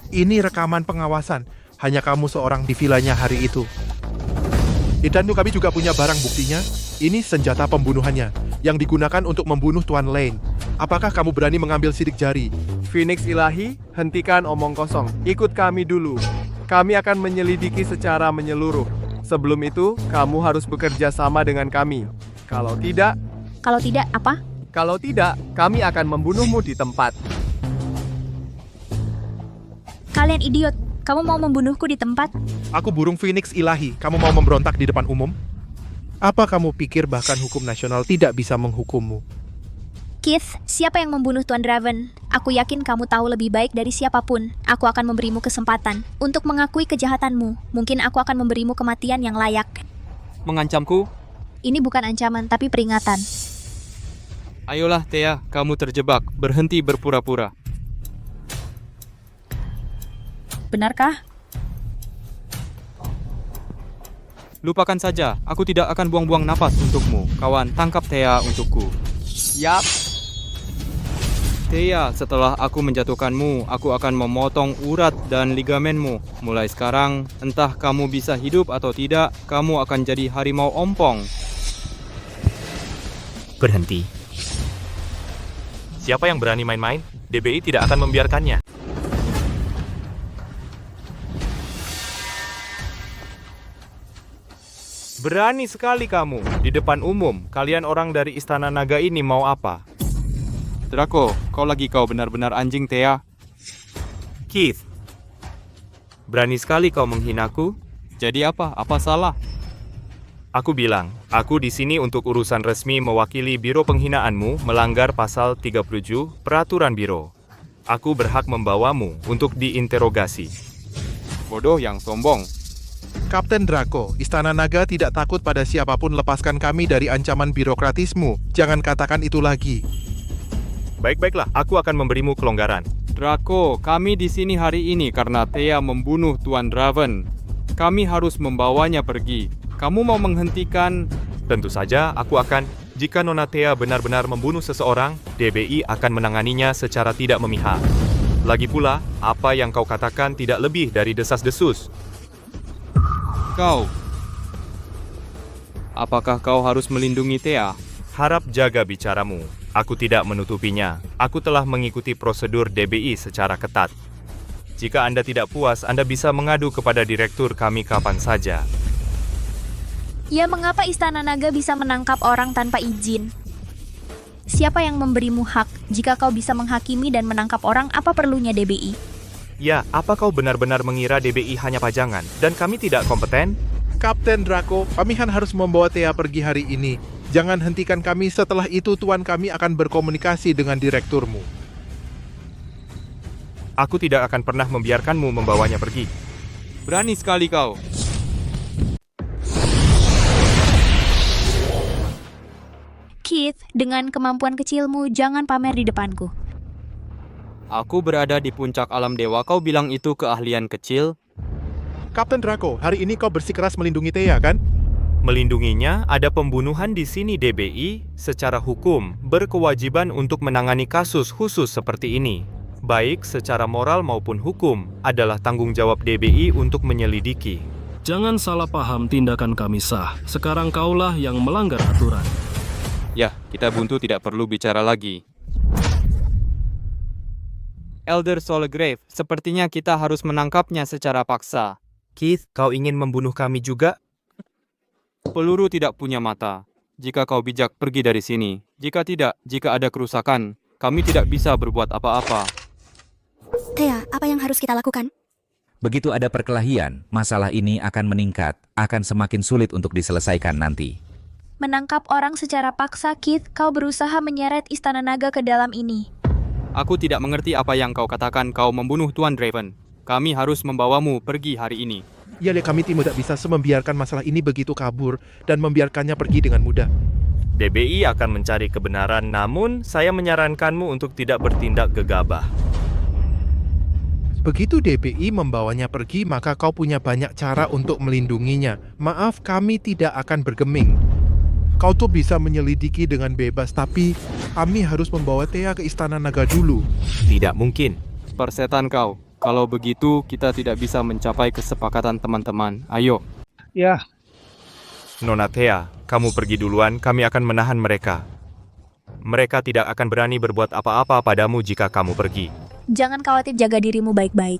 Ini rekaman pengawasan. Hanya kamu seorang di vilanya hari itu. Dan kami juga punya barang buktinya. Ini senjata pembunuhannya yang digunakan untuk membunuh Tuan Lane. Apakah kamu berani mengambil sidik jari? Phoenix ilahi, hentikan omong kosong. Ikut kami dulu. Kami akan menyelidiki secara menyeluruh. Sebelum itu, kamu harus bekerja sama dengan kami. Kalau tidak... Kalau tidak, apa? Kalau tidak, kami akan membunuhmu di tempat. Kalian idiot. Kamu mau membunuhku di tempat? Aku burung Phoenix ilahi. Kamu mau memberontak di depan umum? Apa kamu pikir bahkan hukum nasional tidak bisa menghukummu? Keith, siapa yang membunuh Tuan Draven? Aku yakin kamu tahu lebih baik dari siapapun. Aku akan memberimu kesempatan untuk mengakui kejahatanmu. Mungkin aku akan memberimu kematian yang layak. Mengancamku? Ini bukan ancaman, tapi peringatan. Ayolah, Thea, kamu terjebak. Berhenti berpura-pura. Benarkah? Lupakan saja, aku tidak akan buang-buang napas untukmu. Kawan, tangkap Thea untukku. Yap. Thea, setelah aku menjatuhkanmu, aku akan memotong urat dan ligamenmu. Mulai sekarang, entah kamu bisa hidup atau tidak, kamu akan jadi harimau ompong. Berhenti. Siapa yang berani main-main? DBI tidak akan membiarkannya. Berani sekali kamu. Di depan umum, kalian orang dari Istana Naga ini mau apa? Draco, kau benar-benar anjing, Thea. Keith, berani sekali kau menghinaku? Jadi apa? Apa salah? Aku bilang, aku di sini untuk urusan resmi mewakili Biro Penghinaanmu melanggar pasal 37 Peraturan Biro. Aku berhak membawamu untuk diinterogasi. Bodoh yang sombong. Kapten Draco, Istana Naga tidak takut pada siapapun. Lepaskan kami dari ancaman birokratismu. Jangan katakan itu lagi. Baik-baiklah, aku akan memberimu kelonggaran. Draco, kami di sini hari ini karena Thea membunuh Tuan Draven. Kami harus membawanya pergi. Kamu mau menghentikan? Tentu saja, aku akan. Jika Nona Thea benar-benar membunuh seseorang, DBI akan menanganinya secara tidak memihak. Lagi pula, apa yang kau katakan tidak lebih dari desas-desus. Apakah kau harus melindungi Thea? Harap jaga bicaramu. Aku tidak menutupinya. Aku telah mengikuti prosedur DBI secara ketat. Jika Anda tidak puas, Anda bisa mengadu kepada direktur kami kapan saja. Ya, mengapa Istana Naga bisa menangkap orang tanpa izin? Siapa yang memberimu hak? Jika kau bisa menghakimi dan menangkap orang, apa perlunya DBI? Ya, apa kau benar-benar mengira DBI hanya pajangan dan kami tidak kompeten? Kapten Draco, kami harus membawa Thea pergi hari ini. Jangan hentikan kami. Setelah itu Tuan kami akan berkomunikasi dengan direkturmu. Aku tidak akan pernah membiarkanmu membawanya pergi. Berani sekali kau. Keith, dengan kemampuan kecilmu, jangan pamer di depanku. Aku berada di puncak alam dewa, kau bilang itu keahlian kecil? Kapten Draco, hari ini kau bersikeras melindungi Thea, kan? Melindunginya ada pembunuhan di sini. DBI secara hukum berkewajiban untuk menangani kasus khusus seperti ini. Baik secara moral maupun hukum adalah tanggung jawab DBI untuk menyelidiki. Jangan salah paham tindakan kami sah. Sekarang kaulah yang melanggar aturan. Ya, kita buntu tidak perlu bicara lagi. Elder Solgrave, sepertinya kita harus menangkapnya secara paksa. Keith, kau ingin membunuh kami juga? Peluru tidak punya mata. Jika kau bijak, pergi dari sini. Jika tidak, jika ada kerusakan, kami tidak bisa berbuat apa-apa. Thea, apa yang harus kita lakukan? Begitu ada perkelahian, masalah ini akan meningkat, akan semakin sulit untuk diselesaikan nanti. Menangkap orang secara paksa, Keith, kau berusaha menyeret Istana Naga ke dalam ini. Aku tidak mengerti apa yang kau katakan kau membunuh Tuan Draven. Kami harus membawamu pergi hari ini. Ya, kami tidak bisa membiarkan masalah ini begitu kabur dan membiarkannya pergi dengan mudah. DBI akan mencari kebenaran, namun saya menyarankanmu untuk tidak bertindak gegabah. Begitu DBI membawanya pergi, maka kau punya banyak cara untuk melindunginya. Maaf, kami tidak akan bergeming. Kau tuh bisa menyelidiki dengan bebas, tapi kami harus membawa Thea ke Istana Naga dulu. Tidak mungkin. Persetan kau. Kalau begitu, kita tidak bisa mencapai kesepakatan teman-teman. Ayo. Ya. Nona Thea, kamu pergi duluan, kami akan menahan mereka. Mereka tidak akan berani berbuat apa-apa padamu jika kamu pergi. Jangan khawatir, jaga dirimu baik-baik.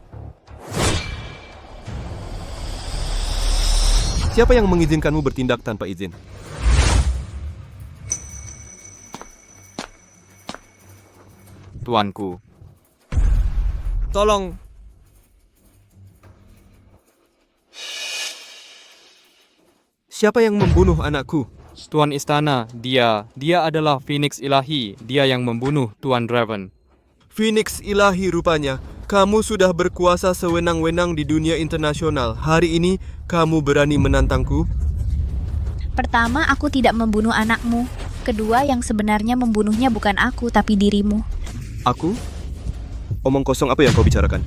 Siapa yang mengizinkanmu bertindak tanpa izin? Tuanku. Tolong. Siapa yang membunuh anakku? Tuan Istana, dia adalah Phoenix Ilahi. Dia yang membunuh Tuan Draven. Phoenix Ilahi rupanya. Kamu sudah berkuasa sewenang-wenang di dunia internasional. Hari ini kamu berani menantangku? Pertama, aku tidak membunuh anakmu. Kedua, yang sebenarnya membunuhnya bukan aku, tapi dirimu. Aku? Omong kosong apa yang kau bicarakan?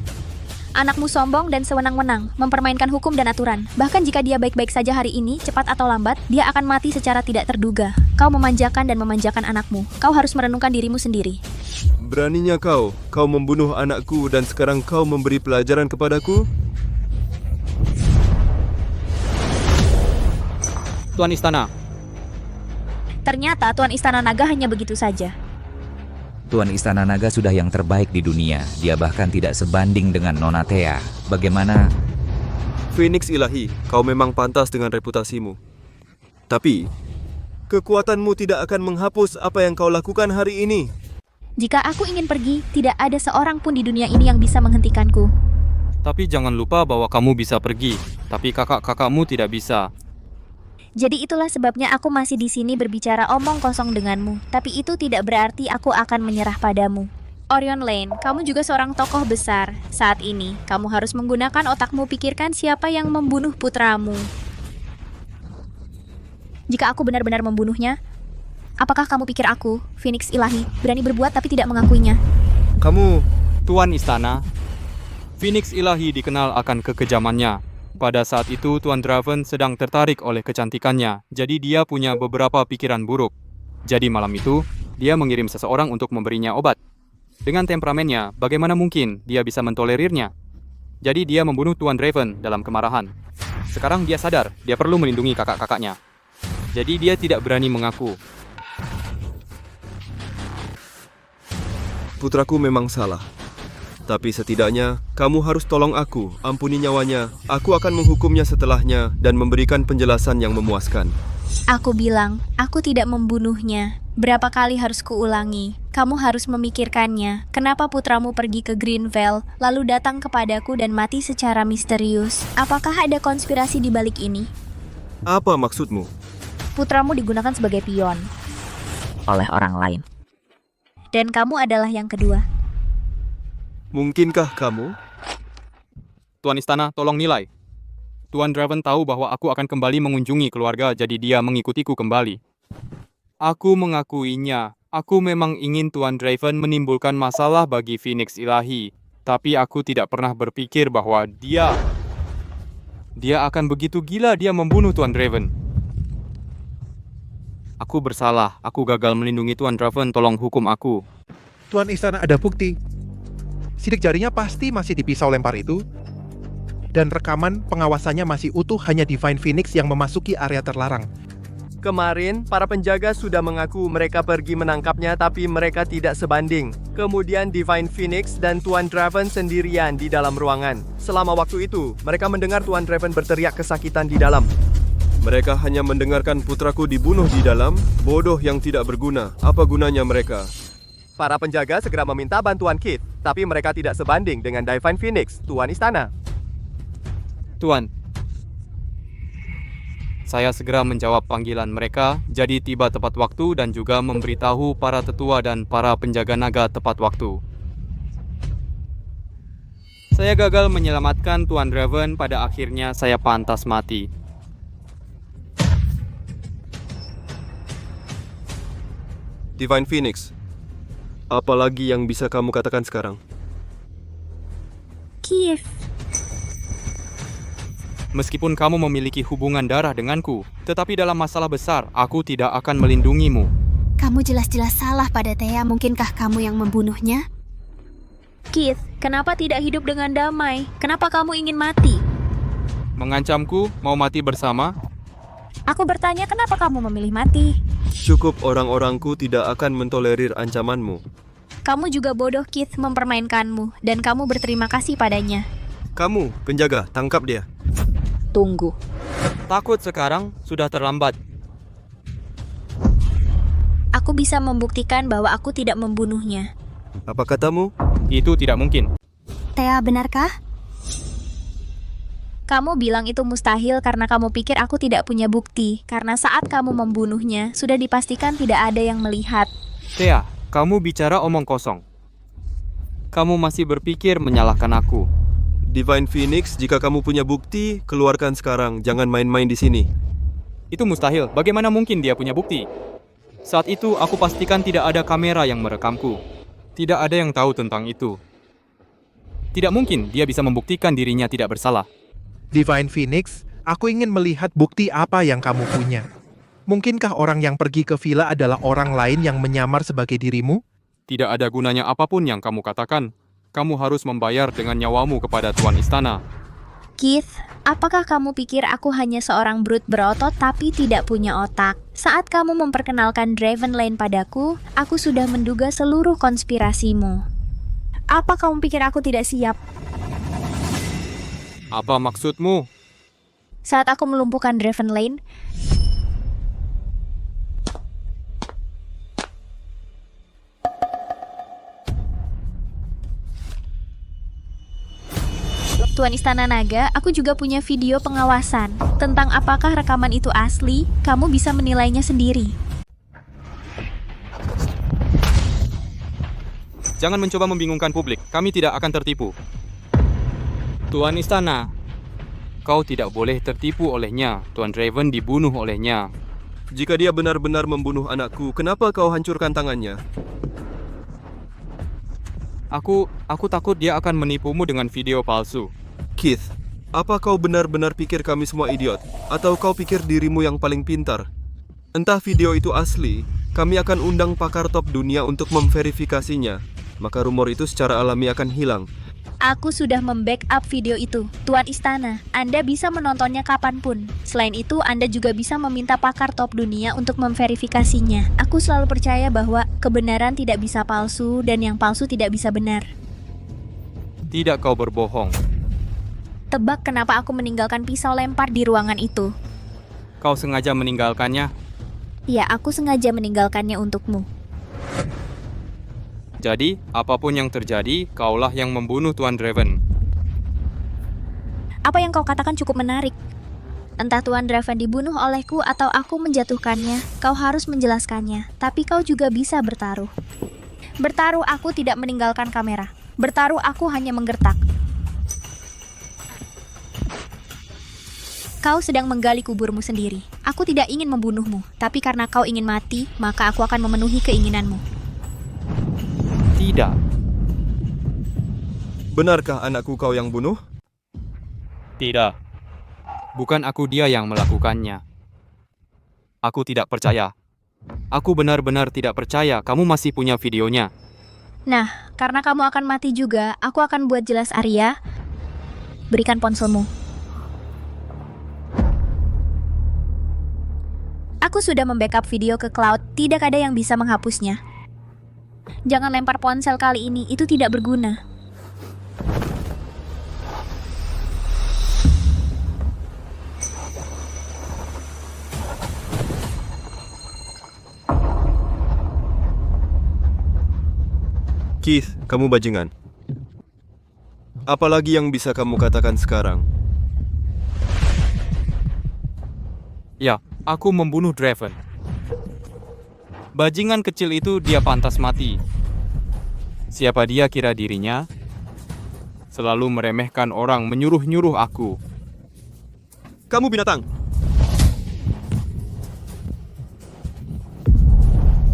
Anakmu sombong dan sewenang-wenang, mempermainkan hukum dan aturan. Bahkan jika dia baik-baik saja hari ini, cepat atau lambat, dia akan mati secara tidak terduga. Kau memanjakan dan memanjakan anakmu. Kau harus merenungkan dirimu sendiri. Beraninya kau membunuh anakku dan sekarang kau memberi pelajaran kepadaku? Tuan Istana. Ternyata Tuan Istana Naga hanya begitu saja. Tuan Istana Naga sudah yang terbaik di dunia. Dia bahkan tidak sebanding dengan Nona Thea. Bagaimana? Phoenix Ilahi, kau memang pantas dengan reputasimu. Tapi, kekuatanmu tidak akan menghapus apa yang kau lakukan hari ini. Jika aku ingin pergi, tidak ada seorang pun di dunia ini yang bisa menghentikanku. Tapi jangan lupa bahwa kamu bisa pergi. Tapi kakak-kakakmu tidak bisa. Jadi itulah sebabnya aku masih di sini berbicara omong kosong denganmu. Tapi itu tidak berarti aku akan menyerah padamu. Orion Lane, kamu juga seorang tokoh besar. Saat ini, kamu harus menggunakan otakmu, pikirkan siapa yang membunuh putramu. Jika aku benar-benar membunuhnya, apakah kamu pikir aku, Phoenix Ilahi, berani berbuat tapi tidak mengakuinya? Kamu... Tuan Istana, Phoenix Ilahi dikenal akan kekejamannya. Pada saat itu, Tuan Draven sedang tertarik oleh kecantikannya, jadi dia punya beberapa pikiran buruk. Jadi malam itu, dia mengirim seseorang untuk memberinya obat. Dengan temperamennya, bagaimana mungkin dia bisa mentolerirnya? Jadi dia membunuh Tuan Draven dalam kemarahan. Sekarang dia sadar, dia perlu melindungi kakak-kakaknya. Jadi dia tidak berani mengaku. Putraku memang salah. Tapi setidaknya, kamu harus tolong aku, ampuni nyawanya. Aku akan menghukumnya setelahnya dan memberikan penjelasan yang memuaskan. Aku bilang, aku tidak membunuhnya. Berapa kali harus kuulangi? Kamu harus memikirkannya. Kenapa putramu pergi ke Greenvale, lalu datang kepadaku dan mati secara misterius? Apakah ada konspirasi di balik ini? Apa maksudmu? Putramu digunakan sebagai pion oleh orang lain. Dan kamu adalah yang kedua. Mungkinkah kamu? Tuan Istana, tolong nilai. Tuan Draven tahu bahwa aku akan kembali mengunjungi keluarga, jadi dia mengikutiku kembali. Aku mengakuinya. Aku memang ingin Tuan Draven menimbulkan masalah bagi Phoenix Ilahi. Tapi aku tidak pernah berpikir bahwa dia akan begitu gila dia membunuh Tuan Draven. Aku bersalah. Aku gagal melindungi Tuan Draven. Tolong hukum aku. Tuan Istana ada bukti. Sidik jarinya pasti masih di pisau lempar itu. Dan rekaman pengawasannya masih utuh, hanya Divine Phoenix yang memasuki area terlarang. Kemarin, para penjaga sudah mengaku mereka pergi menangkapnya tapi mereka tidak sebanding. Kemudian Divine Phoenix dan Tuan Draven sendirian di dalam ruangan. Selama waktu itu, mereka mendengar Tuan Draven berteriak kesakitan di dalam. Mereka hanya mendengarkan putraku dibunuh di dalam. Bodoh yang tidak berguna. Apa gunanya mereka? Para penjaga segera meminta bantuan Keith, tapi mereka tidak sebanding dengan Divine Phoenix, Tuan Istana. Tuan, saya segera menjawab panggilan mereka, jadi tiba tepat waktu dan juga memberitahu para tetua dan para penjaga naga tepat waktu. Saya gagal menyelamatkan Tuan Draven, pada akhirnya saya pantas mati. Divine Phoenix, apa lagi yang bisa kamu katakan sekarang? Keith. Meskipun kamu memiliki hubungan darah denganku, tetapi dalam masalah besar, aku tidak akan melindungimu. Kamu jelas-jelas salah pada Thea. Mungkinkah kamu yang membunuhnya? Keith, kenapa tidak hidup dengan damai? Kenapa kamu ingin mati? Mengancamku, mau mati bersama? Aku bertanya kenapa kamu memilih mati? Cukup, orang-orangku tidak akan mentolerir ancamanmu. Kamu juga bodoh, Keith, mempermainkanmu, dan kamu berterima kasih padanya. Kamu, penjaga, tangkap dia. Tunggu. Takut sekarang, sudah terlambat. Aku bisa membuktikan bahwa aku tidak membunuhnya. Apa katamu? Itu tidak mungkin. Thea, benarkah? Kamu bilang itu mustahil karena kamu pikir aku tidak punya bukti. Karena saat kamu membunuhnya, sudah dipastikan tidak ada yang melihat. Thea, kamu bicara omong kosong. Kamu masih berpikir menyalahkan aku. Divine Phoenix, jika kamu punya bukti, keluarkan sekarang. Jangan main-main di sini. Itu mustahil. Bagaimana mungkin dia punya bukti? Saat itu, aku pastikan tidak ada kamera yang merekamku. Tidak ada yang tahu tentang itu. Tidak mungkin dia bisa membuktikan dirinya tidak bersalah. Divine Phoenix, aku ingin melihat bukti apa yang kamu punya. Mungkinkah orang yang pergi ke villa adalah orang lain yang menyamar sebagai dirimu? Tidak ada gunanya apapun yang kamu katakan. Kamu harus membayar dengan nyawamu kepada Tuan Istana. Keith, apakah kamu pikir aku hanya seorang brute berotot tapi tidak punya otak? Saat kamu memperkenalkan Draven Lane padaku, aku sudah menduga seluruh konspirasimu. Apa kamu pikir aku tidak siap? Apa maksudmu? Saat aku melumpuhkan Draven Lane, Tuan Istana Naga, aku juga punya video pengawasan. Tentang apakah rekaman itu asli, kamu bisa menilainya sendiri. Jangan mencoba membingungkan publik. Kami tidak akan tertipu. Tuan Istana, kau tidak boleh tertipu olehnya. Tuan Draven dibunuh olehnya. Jika dia benar-benar membunuh anakku, kenapa kau hancurkan tangannya? Aku takut dia akan menipumu dengan video palsu. Keith, apa kau benar-benar pikir kami semua idiot? Atau kau pikir dirimu yang paling pintar? Entah video itu asli, kami akan undang pakar top dunia untuk memverifikasinya. Maka rumor itu secara alami akan hilang. Aku sudah membackup video itu. Tuan Istana, Anda bisa menontonnya kapanpun. Selain itu, Anda juga bisa meminta pakar top dunia untuk memverifikasinya. Aku selalu percaya bahwa kebenaran tidak bisa palsu dan yang palsu tidak bisa benar. Tidak, kau berbohong. Tebak kenapa aku meninggalkan pisau lempar di ruangan itu? Kau sengaja meninggalkannya? Ya, aku sengaja meninggalkannya untukmu. Jadi, apapun yang terjadi, kaulah yang membunuh Tuan Draven. Apa yang kau katakan cukup menarik. Entah Tuan Draven dibunuh olehku atau aku menjatuhkannya, kau harus menjelaskannya. Tapi kau juga bisa bertaruh. Bertaruh aku tidak meninggalkan kamera. Bertaruh aku hanya menggertak. Kau sedang menggali kuburmu sendiri. Aku tidak ingin membunuhmu, tapi karena kau ingin mati, maka aku akan memenuhi keinginanmu. Tidak. Benarkah anakku kau yang bunuh? Tidak. Bukan aku dia yang melakukannya. Aku tidak percaya. Aku benar-benar tidak percaya kamu masih punya videonya. Nah, karena kamu akan mati juga, aku akan buat jelas Arya. Berikan ponselmu. Aku sudah membackup video ke cloud, tidak ada yang bisa menghapusnya. Jangan lempar ponsel kali ini, itu tidak berguna. Keith, kamu bajingan. Apalagi yang bisa kamu katakan sekarang? Ya, aku membunuh Draven. Bajingan kecil itu dia pantas mati. Siapa dia kira dirinya? Selalu meremehkan orang, menyuruh-nyuruh aku. Kamu binatang!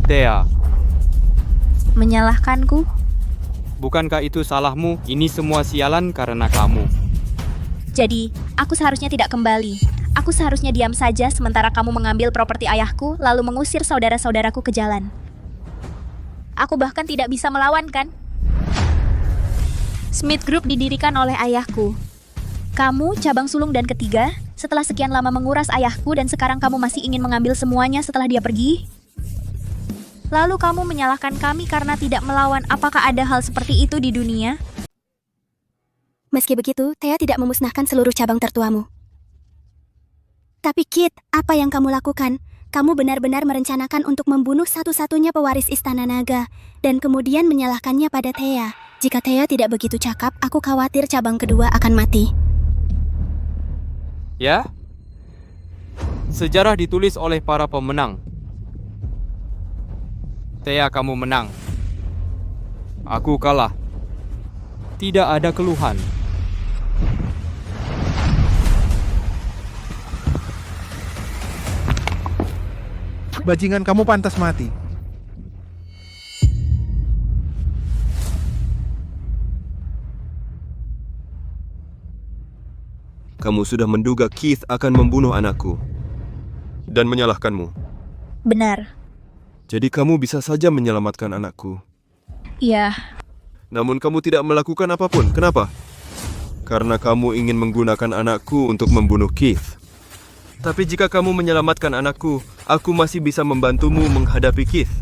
Thea, Menyalahkanku? bukankah itu salahmu? Ini semua sialan karena kamu. Jadi, aku seharusnya tidak kembali. Aku seharusnya diam saja sementara kamu mengambil properti ayahku lalu mengusir saudara-saudaraku ke jalan. Aku bahkan tidak bisa melawan, kan? Smith Group didirikan oleh ayahku. Kamu, cabang sulung dan ketiga, setelah sekian lama menguras ayahku dan sekarang kamu masih ingin mengambil semuanya setelah dia pergi? Lalu kamu menyalahkan kami karena tidak melawan. Apakah ada hal seperti itu di dunia? Meski begitu, Thea tidak memusnahkan seluruh cabang tertuamu. Tapi Kit, apa yang kamu lakukan? Kamu benar-benar merencanakan untuk membunuh satu-satunya pewaris Istana Naga, dan kemudian menyalahkannya pada Thea. Jika Thea tidak begitu cakap, aku khawatir cabang kedua akan mati. Ya? Sejarah ditulis oleh para pemenang. Thea, kamu menang. Aku kalah. Tidak ada keluhan. Bajingan kamu pantas mati. Kamu sudah menduga Keith akan membunuh anakku dan menyalahkanmu. Benar. Jadi kamu bisa saja menyelamatkan anakku. Iya. Namun kamu tidak melakukan apapun. Kenapa? Karena kamu ingin menggunakan anakku untuk membunuh Keith. Tapi jika kamu menyelamatkan anakku, aku masih bisa membantumu menghadapi Keith.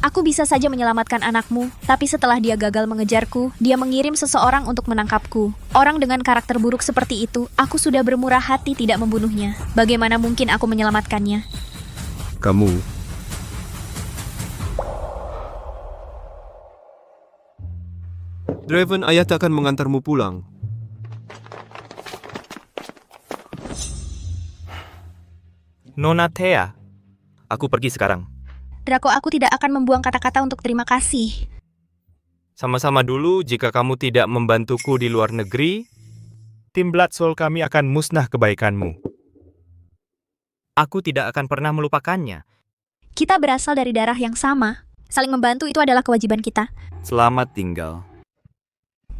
Aku bisa saja menyelamatkan anakmu, tapi setelah dia gagal mengejarku, dia mengirim seseorang untuk menangkapku. Orang dengan karakter buruk seperti itu, aku sudah bermurah hati tidak membunuhnya. Bagaimana mungkin aku menyelamatkannya? Kamu... Draven, ayah tak akan mengantarmu pulang. Nona Thea, aku pergi sekarang. Draco, aku tidak akan membuang kata-kata untuk terima kasih. Sama-sama dulu, jika kamu tidak membantuku di luar negeri, tim Blood Soul kami akan musnah kebaikanmu. Aku tidak akan pernah melupakannya. Kita berasal dari darah yang sama. Saling membantu itu adalah kewajiban kita. Selamat tinggal.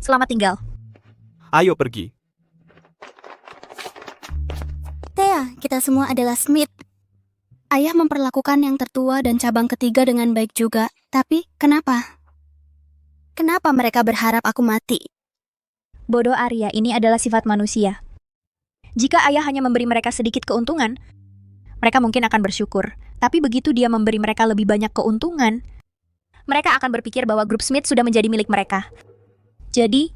Selamat tinggal. Ayo pergi. Thea, kita semua adalah Smith. Ayah memperlakukan yang tertua dan cabang ketiga dengan baik juga. Tapi, kenapa? Kenapa mereka berharap aku mati? Bodoh Arya, ini adalah sifat manusia. Jika ayah hanya memberi mereka sedikit keuntungan, mereka mungkin akan bersyukur. Tapi begitu dia memberi mereka lebih banyak keuntungan, mereka akan berpikir bahwa grup Smith sudah menjadi milik mereka. Jadi,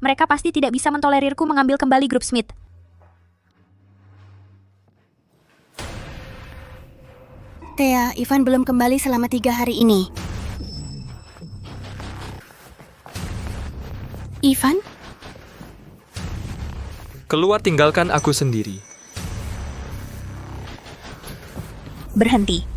mereka pasti tidak bisa mentolerirku mengambil kembali grup Smith. Thea, Ivan belum kembali selama 3 hari ini. Ivan? Keluar, tinggalkan aku sendiri. Berhenti.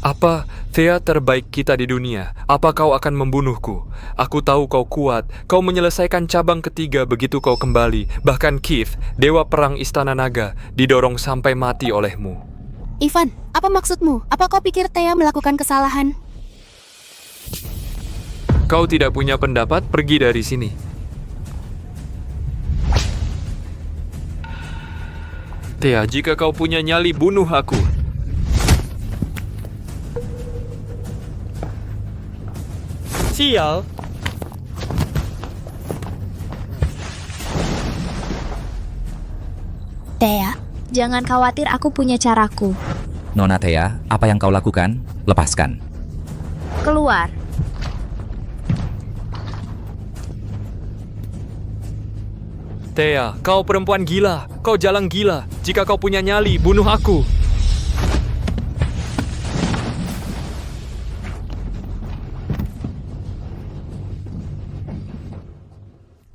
Apa, Thea terbaik kita di dunia? Apa kau akan membunuhku? Aku tahu kau kuat. Kau menyelesaikan cabang ketiga begitu kau kembali. Bahkan Keith, dewa perang Istana Naga, didorong sampai mati olehmu. Ivan, apa maksudmu? Apa kau pikir Thea melakukan kesalahan? Kau tidak punya pendapat? Pergi dari sini. Thea, jika kau punya nyali, bunuh aku. Sial. Thea, jangan khawatir, aku punya caraku. Nona Thea, apa yang kau lakukan? Lepaskan. Keluar. Thea, kau perempuan gila. Kau jalang gila. Jika kau punya nyali, bunuh aku.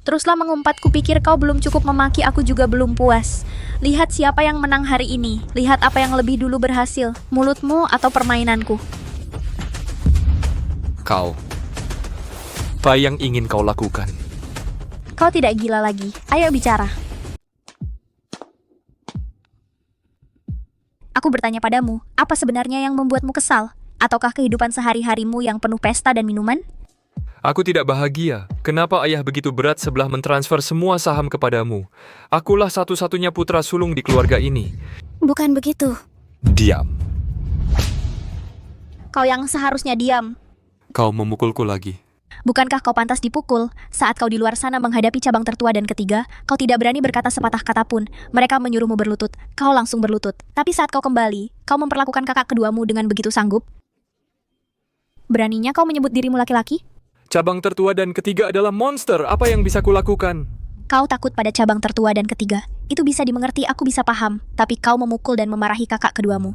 Teruslah mengumpat, kupikir kau belum cukup memaki, aku juga belum puas. Lihat siapa yang menang hari ini. Lihat apa yang lebih dulu berhasil, mulutmu atau permainanku. Kau. Apa yang ingin kau lakukan? Kau tidak gila lagi. Ayo bicara. Aku bertanya padamu, apa sebenarnya yang membuatmu kesal? Ataukah kehidupan sehari-harimu yang penuh pesta dan minuman? Aku tidak bahagia. Kenapa ayah begitu berat sebelah mentransfer semua saham kepadamu? Akulah satu-satunya putra sulung di keluarga ini. Bukan begitu. Diam. Kau yang seharusnya diam. Kau memukulku lagi. Bukankah kau pantas dipukul? Saat kau di luar sana menghadapi cabang tertua dan ketiga, kau tidak berani berkata sepatah kata pun. Mereka menyuruhmu berlutut, kau langsung berlutut. Tapi saat kau kembali, kau memperlakukan kakak keduamu dengan begitu sanggup. Beraninya kau menyebut dirimu laki-laki? Cabang tertua dan ketiga adalah monster. Apa yang bisa kulakukan? Kau takut pada cabang tertua dan ketiga. Itu bisa dimengerti, aku bisa paham. Tapi kau memukul dan memarahi kakak keduamu.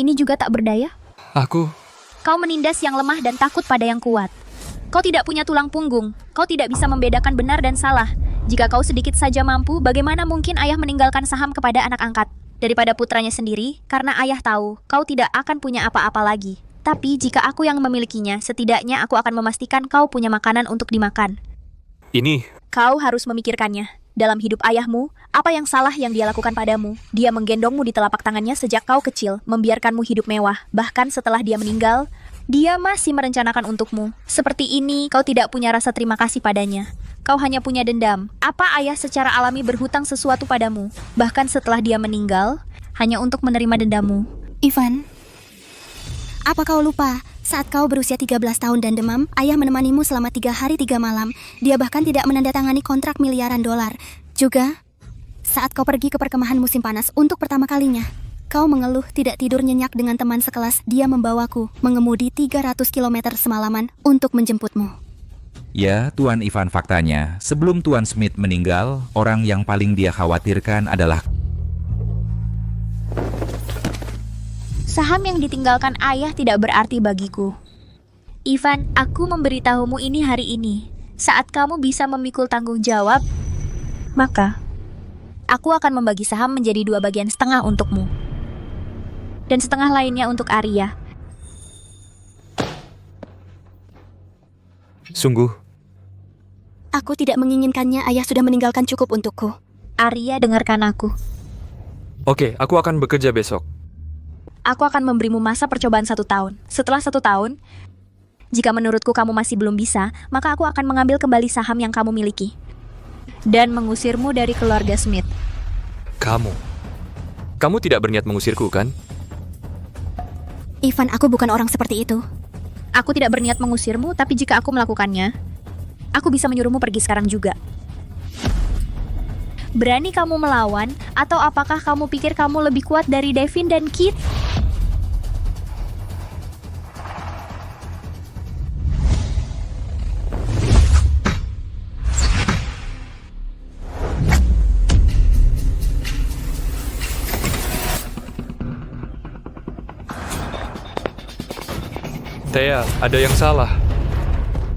Ini juga tak berdaya? Kau menindas yang lemah dan takut pada yang kuat. Kau tidak punya tulang punggung. Kau tidak bisa membedakan benar dan salah. Jika kau sedikit saja mampu, bagaimana mungkin ayah meninggalkan saham kepada anak angkat? Daripada putranya sendiri, karena ayah tahu kau tidak akan punya apa-apa lagi. Tapi jika aku yang memilikinya, setidaknya aku akan memastikan kau punya makanan untuk dimakan. Kau harus memikirkannya. Dalam hidup ayahmu, apa yang salah yang dia lakukan padamu? Dia menggendongmu di telapak tangannya sejak kau kecil, membiarkanmu hidup mewah. Bahkan setelah dia meninggal, dia masih merencanakan untukmu. Seperti ini, kau tidak punya rasa terima kasih padanya. Kau hanya punya dendam. Apa ayah secara alami berhutang sesuatu padamu? Bahkan setelah dia meninggal, hanya untuk menerima dendammu. Ivan, apa kau lupa? Saat kau berusia 13 tahun dan demam, ayah menemanimu selama 3 hari 3 malam. Dia bahkan tidak menandatangani kontrak miliaran dolar. Juga, saat kau pergi ke perkemahan musim panas untuk pertama kalinya, kau mengeluh tidak tidur nyenyak dengan teman sekelas. Dia membawaku mengemudi 300 km semalaman untuk menjemputmu. Ya, Tuan Ivan, faktanya, sebelum Tuan Smith meninggal, orang yang paling dia khawatirkan adalah saham yang ditinggalkan ayah tidak berarti bagiku. Ivan, aku memberitahumu ini hari ini. Saat kamu bisa memikul tanggung jawab, maka aku akan membagi saham menjadi 2 bagian setengah untukmu. Dan setengah lainnya untuk Arya. Sungguh? Aku tidak menginginkannya, ayah sudah meninggalkan cukup untukku. Arya, dengarkan aku. Oke, aku akan bekerja besok. Aku akan memberimu masa percobaan 1 tahun. Setelah 1 tahun, jika menurutku kamu masih belum bisa, maka aku akan mengambil kembali saham yang kamu miliki. Dan mengusirmu dari keluarga Smith. Kamu tidak berniat mengusirku, kan? Ivan, aku bukan orang seperti itu. Aku tidak berniat mengusirmu, tapi jika aku melakukannya, aku bisa menyuruhmu pergi sekarang juga. Berani kamu melawan, atau apakah kamu pikir kamu lebih kuat dari Devin dan Kit? Thea, ada yang salah.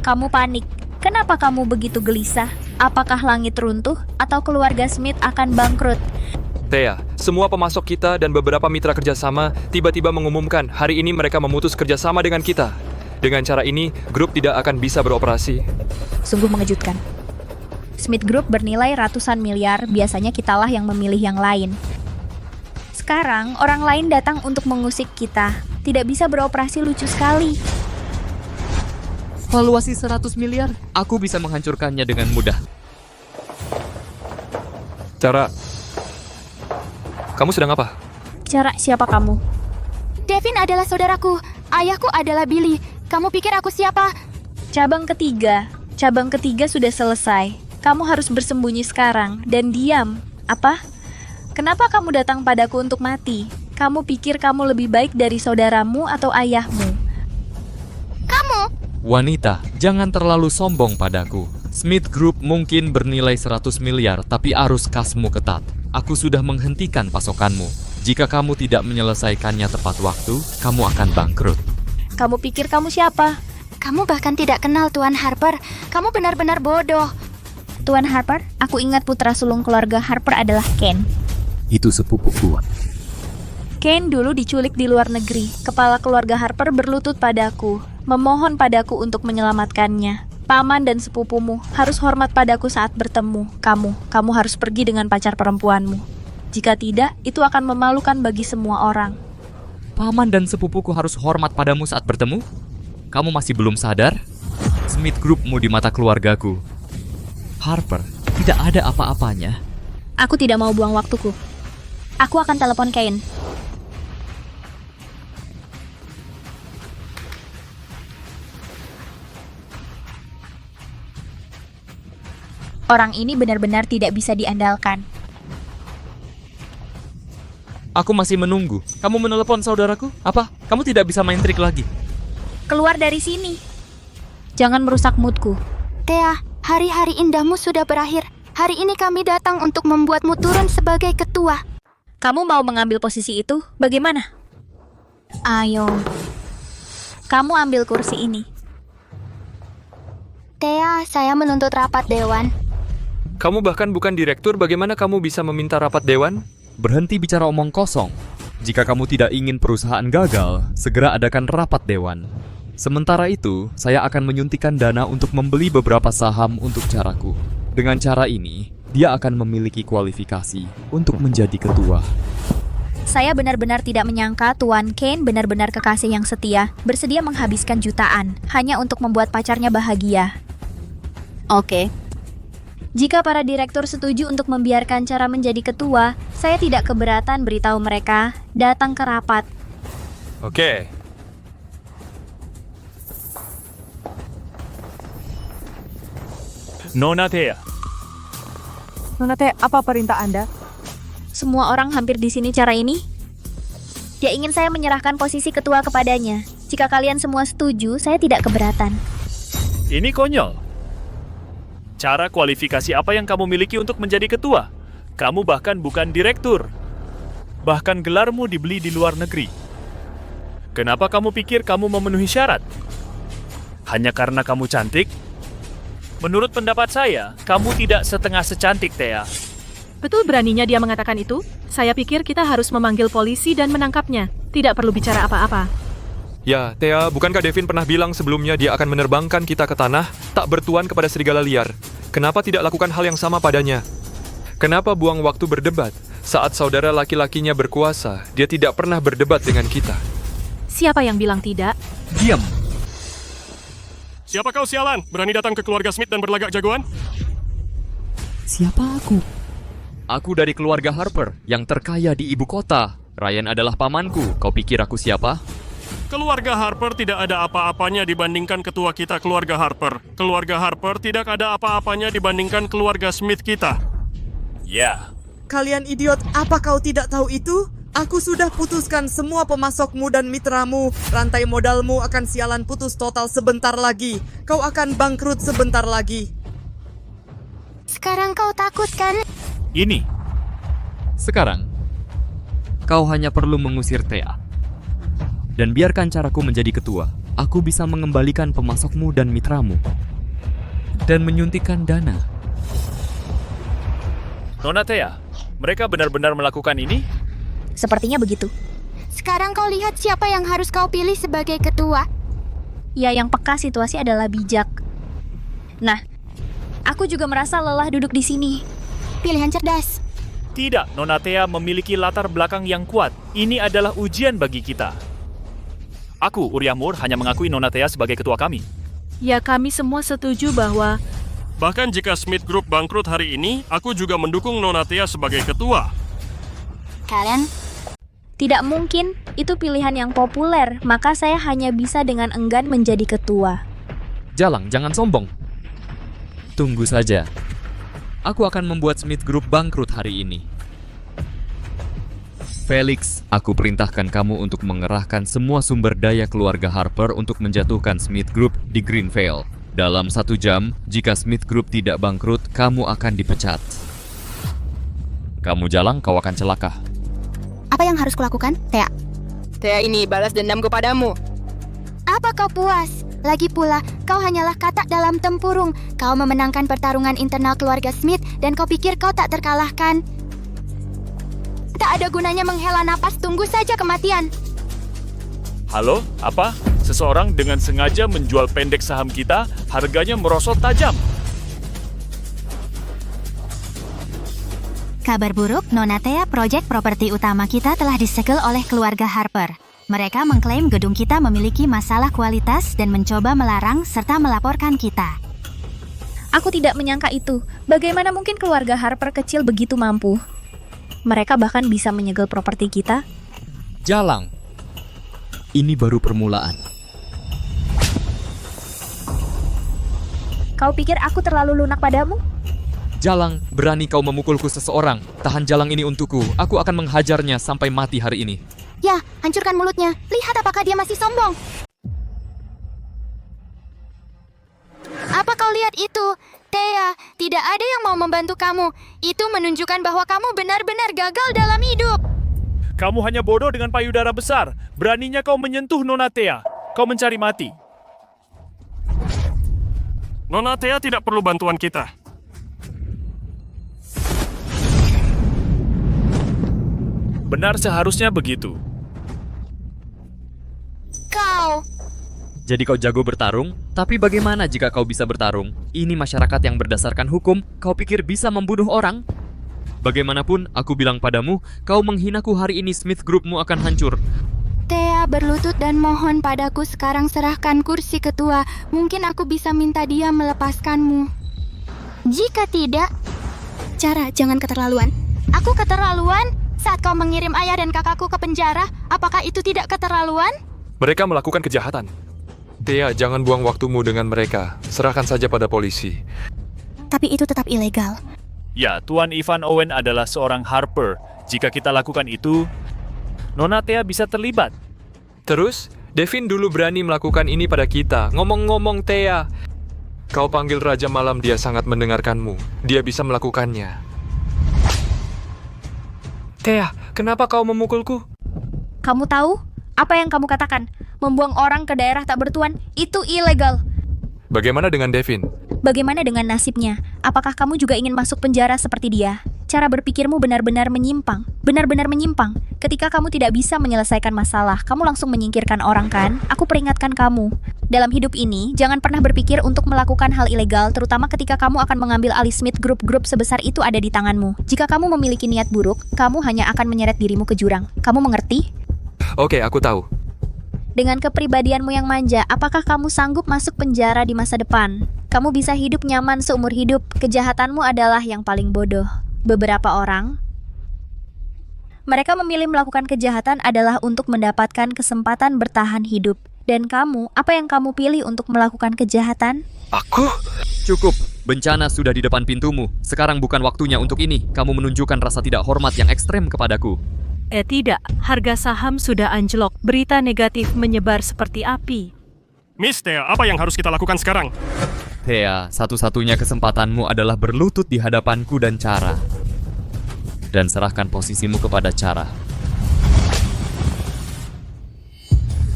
Kamu panik. Kenapa kamu begitu gelisah? Apakah langit runtuh atau keluarga Smith akan bangkrut? Thea, semua pemasok kita dan beberapa mitra kerjasama tiba-tiba mengumumkan hari ini mereka memutus kerjasama dengan kita. Dengan cara ini, grup tidak akan bisa beroperasi. Sungguh mengejutkan. Smith Group bernilai ratusan miliar, biasanya kitalah yang memilih yang lain. Sekarang, orang lain datang untuk mengusik kita. Tidak bisa beroperasi, lucu sekali. Valuasi 100 miliar, aku bisa menghancurkannya dengan mudah. kamu sedang apa? Cara siapa kamu? Devin adalah saudaraku. Ayahku adalah Billy. Kamu pikir aku siapa? Cabang ketiga. Cabang ketiga sudah selesai. Kamu harus bersembunyi sekarang dan diam. Apa? Kenapa kamu datang padaku untuk mati? Kamu pikir kamu lebih baik dari saudaramu atau ayahmu? Kamu? Wanita, jangan terlalu sombong padaku. Smith Group mungkin bernilai 100 miliar, tapi arus kasmu ketat. Aku sudah menghentikan pasokanmu. Jika kamu tidak menyelesaikannya tepat waktu, kamu akan bangkrut. Kamu pikir kamu siapa? Kamu bahkan tidak kenal Tuan Harper. Kamu benar-benar bodoh. Tuan Harper, aku ingat putra sulung keluarga Harper adalah Ken. Itu sepupuku. Ken dulu diculik di luar negeri. Kepala keluarga Harper berlutut padaku, memohon padaku untuk menyelamatkannya. Paman dan sepupumu harus hormat padaku saat bertemu. Kamu harus pergi dengan pacar perempuanmu. Jika tidak, itu akan memalukan bagi semua orang. Paman dan sepupuku harus hormat padamu saat bertemu? Kamu masih belum sadar? Smith Groupmu di mata keluargaku. Harper, tidak ada apa-apanya. Aku tidak mau buang waktuku. Aku akan telepon Ken. Orang ini benar-benar tidak bisa diandalkan. Aku masih menunggu. Kamu menelepon saudaraku? Apa? Kamu tidak bisa main trik lagi? Keluar dari sini. Jangan merusak moodku. Thea, hari-hari indahmu sudah berakhir. Hari ini kami datang untuk membuatmu turun sebagai ketua. Kamu mau mengambil posisi itu? Bagaimana? Ayo. Kamu ambil kursi ini. Thea, saya menuntut rapat dewan. Kamu bahkan bukan direktur, bagaimana kamu bisa meminta rapat dewan? Berhenti bicara omong kosong. Jika kamu tidak ingin perusahaan gagal, segera adakan rapat dewan. Sementara itu, saya akan menyuntikkan dana untuk membeli beberapa saham untuk caraku. Dengan cara ini, dia akan memiliki kualifikasi untuk menjadi ketua. Saya benar-benar tidak menyangka Tuan Ken benar-benar kekasih yang setia, bersedia menghabiskan jutaan hanya untuk membuat pacarnya bahagia. Oke. Jika para direktur setuju untuk membiarkan cara menjadi ketua, saya tidak keberatan beritahu mereka datang ke rapat. Oke. Nona Thea. Nona Thea, apa perintah Anda? Semua orang hampir di sini cara ini. Dia ingin saya menyerahkan posisi ketua kepadanya. Jika kalian semua setuju, saya tidak keberatan. Ini konyol. Cara kualifikasi apa yang kamu miliki untuk menjadi ketua? Kamu bahkan bukan direktur. Bahkan gelarmu dibeli di luar negeri. Kenapa kamu pikir kamu memenuhi syarat? Hanya karena kamu cantik? Menurut pendapat saya, kamu tidak setengah secantik Thea. Betul beraninya dia mengatakan itu? Saya pikir kita harus memanggil polisi dan menangkapnya. Tidak perlu bicara apa-apa. Ya, Thea, bukankah Devin pernah bilang sebelumnya dia akan menerbangkan kita ke tanah, tak bertuan kepada serigala liar? Kenapa tidak lakukan hal yang sama padanya? Kenapa buang waktu berdebat? Saat saudara laki-lakinya berkuasa, dia tidak pernah berdebat dengan kita. Siapa yang bilang tidak? Diam! Siapa kau sialan? Berani datang ke keluarga Smith dan berlagak jagoan? Siapa aku? Aku dari keluarga Harper, yang terkaya di ibu kota. Ryan adalah pamanku. Kau pikir aku siapa? Keluarga Harper tidak ada apa-apanya dibandingkan ketua kita keluarga Harper. Keluarga Harper tidak ada apa-apanya dibandingkan keluarga Smith kita. Ya. Kalian idiot, apa kau tidak tahu itu? Aku sudah putuskan semua pemasokmu dan mitramu. Rantai modalmu akan sialan putus total sebentar lagi. Kau akan bangkrut sebentar lagi. Sekarang kau takut kan? Ini. Sekarang, kau hanya perlu mengusir Thea. Dan biarkan caraku menjadi ketua. Aku bisa mengembalikan pemasokmu dan mitramu. Dan menyuntikkan dana. Nona Thea, mereka benar-benar melakukan ini? Sepertinya begitu. Sekarang kau lihat siapa yang harus kau pilih sebagai ketua. Ya, yang peka situasi adalah bijak. Nah, aku juga merasa lelah duduk di sini. Pilihan cerdas. Tidak, Nona Thea memiliki latar belakang yang kuat. Ini adalah ujian bagi kita. Aku, Uriah Moore, hanya mengakui Nona Thea sebagai ketua kami. Ya, kami semua setuju bahwa... Bahkan jika Smith Group bangkrut hari ini, aku juga mendukung Nona Thea sebagai ketua. kalian? Tidak mungkin, itu pilihan yang populer, maka saya hanya bisa dengan enggan menjadi ketua. Jalang, jangan sombong. Tunggu saja. Aku akan membuat Smith Group bangkrut hari ini. Felix, aku perintahkan kamu untuk mengerahkan semua sumber daya keluarga Harper untuk menjatuhkan Smith Group di Greenvale. Dalam 1 jam, jika Smith Group tidak bangkrut, kamu akan dipecat. Kamu Jalang, kau akan celaka. Apa yang harus kulakukan, Thea? Thea ini balas dendamku padamu. Apa kau puas? Lagi pula, kau hanyalah katak dalam tempurung. Kau memenangkan pertarungan internal keluarga Smith dan kau pikir kau tak terkalahkan. Tak ada gunanya menghela napas, tunggu saja kematian. Halo, apa? Seseorang dengan sengaja menjual pendek saham kita, harganya merosot tajam. Kabar buruk, Nona Thea, proyek properti utama kita telah disegel oleh keluarga Harper. Mereka mengklaim gedung kita memiliki masalah kualitas dan mencoba melarang serta melaporkan kita. Aku tidak menyangka itu. Bagaimana mungkin keluarga Harper kecil begitu mampu? Mereka bahkan bisa menyegel properti kita. Jalang, ini baru permulaan. Kau pikir aku terlalu lunak padamu? Jalang, berani kau memukulku seseorang. Tahan Jalang ini untukku. Aku akan menghajarnya sampai mati hari ini. Ya, hancurkan mulutnya. Lihat apakah dia masih sombong. Apa kau lihat itu? Thea, tidak ada yang mau membantu kamu. Itu menunjukkan bahwa kamu benar-benar gagal dalam hidup. Kamu hanya bodoh dengan payudara besar. Beraninya kau menyentuh Nona Thea. Kau mencari mati. Nona Thea tidak perlu bantuan kita. Benar seharusnya begitu. Kau. Jadi kau jago bertarung? Tapi bagaimana jika kau bisa bertarung? Ini masyarakat yang berdasarkan hukum, kau pikir bisa membunuh orang? Bagaimanapun, aku bilang padamu, kau menghinaku hari ini, Smith Groupmu akan hancur. Thea berlutut dan mohon padaku sekarang serahkan kursi ketua. Mungkin aku bisa minta dia melepaskanmu. Jika tidak... Cara, jangan keterlaluan. Aku keterlaluan? Saat kau mengirim ayah dan kakakku ke penjara, apakah itu tidak keterlaluan? Mereka melakukan kejahatan. Thea, jangan buang waktumu dengan mereka. Serahkan saja pada polisi. Tapi itu tetap ilegal. Ya, Tuan Ivan Owen adalah seorang Harper. Jika kita lakukan itu, Nona Thea bisa terlibat. Terus, Devin dulu berani melakukan ini pada kita. Ngomong-ngomong Thea, kau panggil Raja Malam, dia sangat mendengarkanmu. Dia bisa melakukannya. Thea, kenapa kau memukulku? Kamu tahu? Apa yang kamu katakan? Membuang orang ke daerah tak bertuan, itu ilegal. Bagaimana dengan Devin? Bagaimana dengan nasibnya? Apakah kamu juga ingin masuk penjara seperti dia? Cara berpikirmu benar-benar menyimpang. Benar-benar menyimpang. Ketika kamu tidak bisa menyelesaikan masalah, kamu langsung menyingkirkan orang kan? Aku peringatkan kamu. Dalam hidup ini, jangan pernah berpikir untuk melakukan hal ilegal, terutama ketika kamu akan mengambil alih Smith Group sebesar itu ada di tanganmu. Jika kamu memiliki niat buruk, kamu hanya akan menyeret dirimu ke jurang. Kamu mengerti? Oke, aku tahu. Dengan kepribadianmu yang manja, apakah kamu sanggup masuk penjara di masa depan? Kamu bisa hidup nyaman seumur hidup. Kejahatanmu adalah yang paling bodoh. Beberapa orang, mereka memilih melakukan kejahatan adalah untuk mendapatkan kesempatan bertahan hidup. Dan kamu, apa yang kamu pilih untuk melakukan kejahatan? Aku? Cukup. Bencana sudah di depan pintumu. Sekarang bukan waktunya untuk ini. Kamu menunjukkan rasa tidak hormat yang ekstrem kepadaku. Tidak, harga saham sudah anjlok. Berita negatif menyebar seperti api. Miss Thea, apa yang harus kita lakukan sekarang? Thea, satu-satunya kesempatanmu adalah berlutut di hadapanku dan Cara. Dan serahkan posisimu kepada Cara.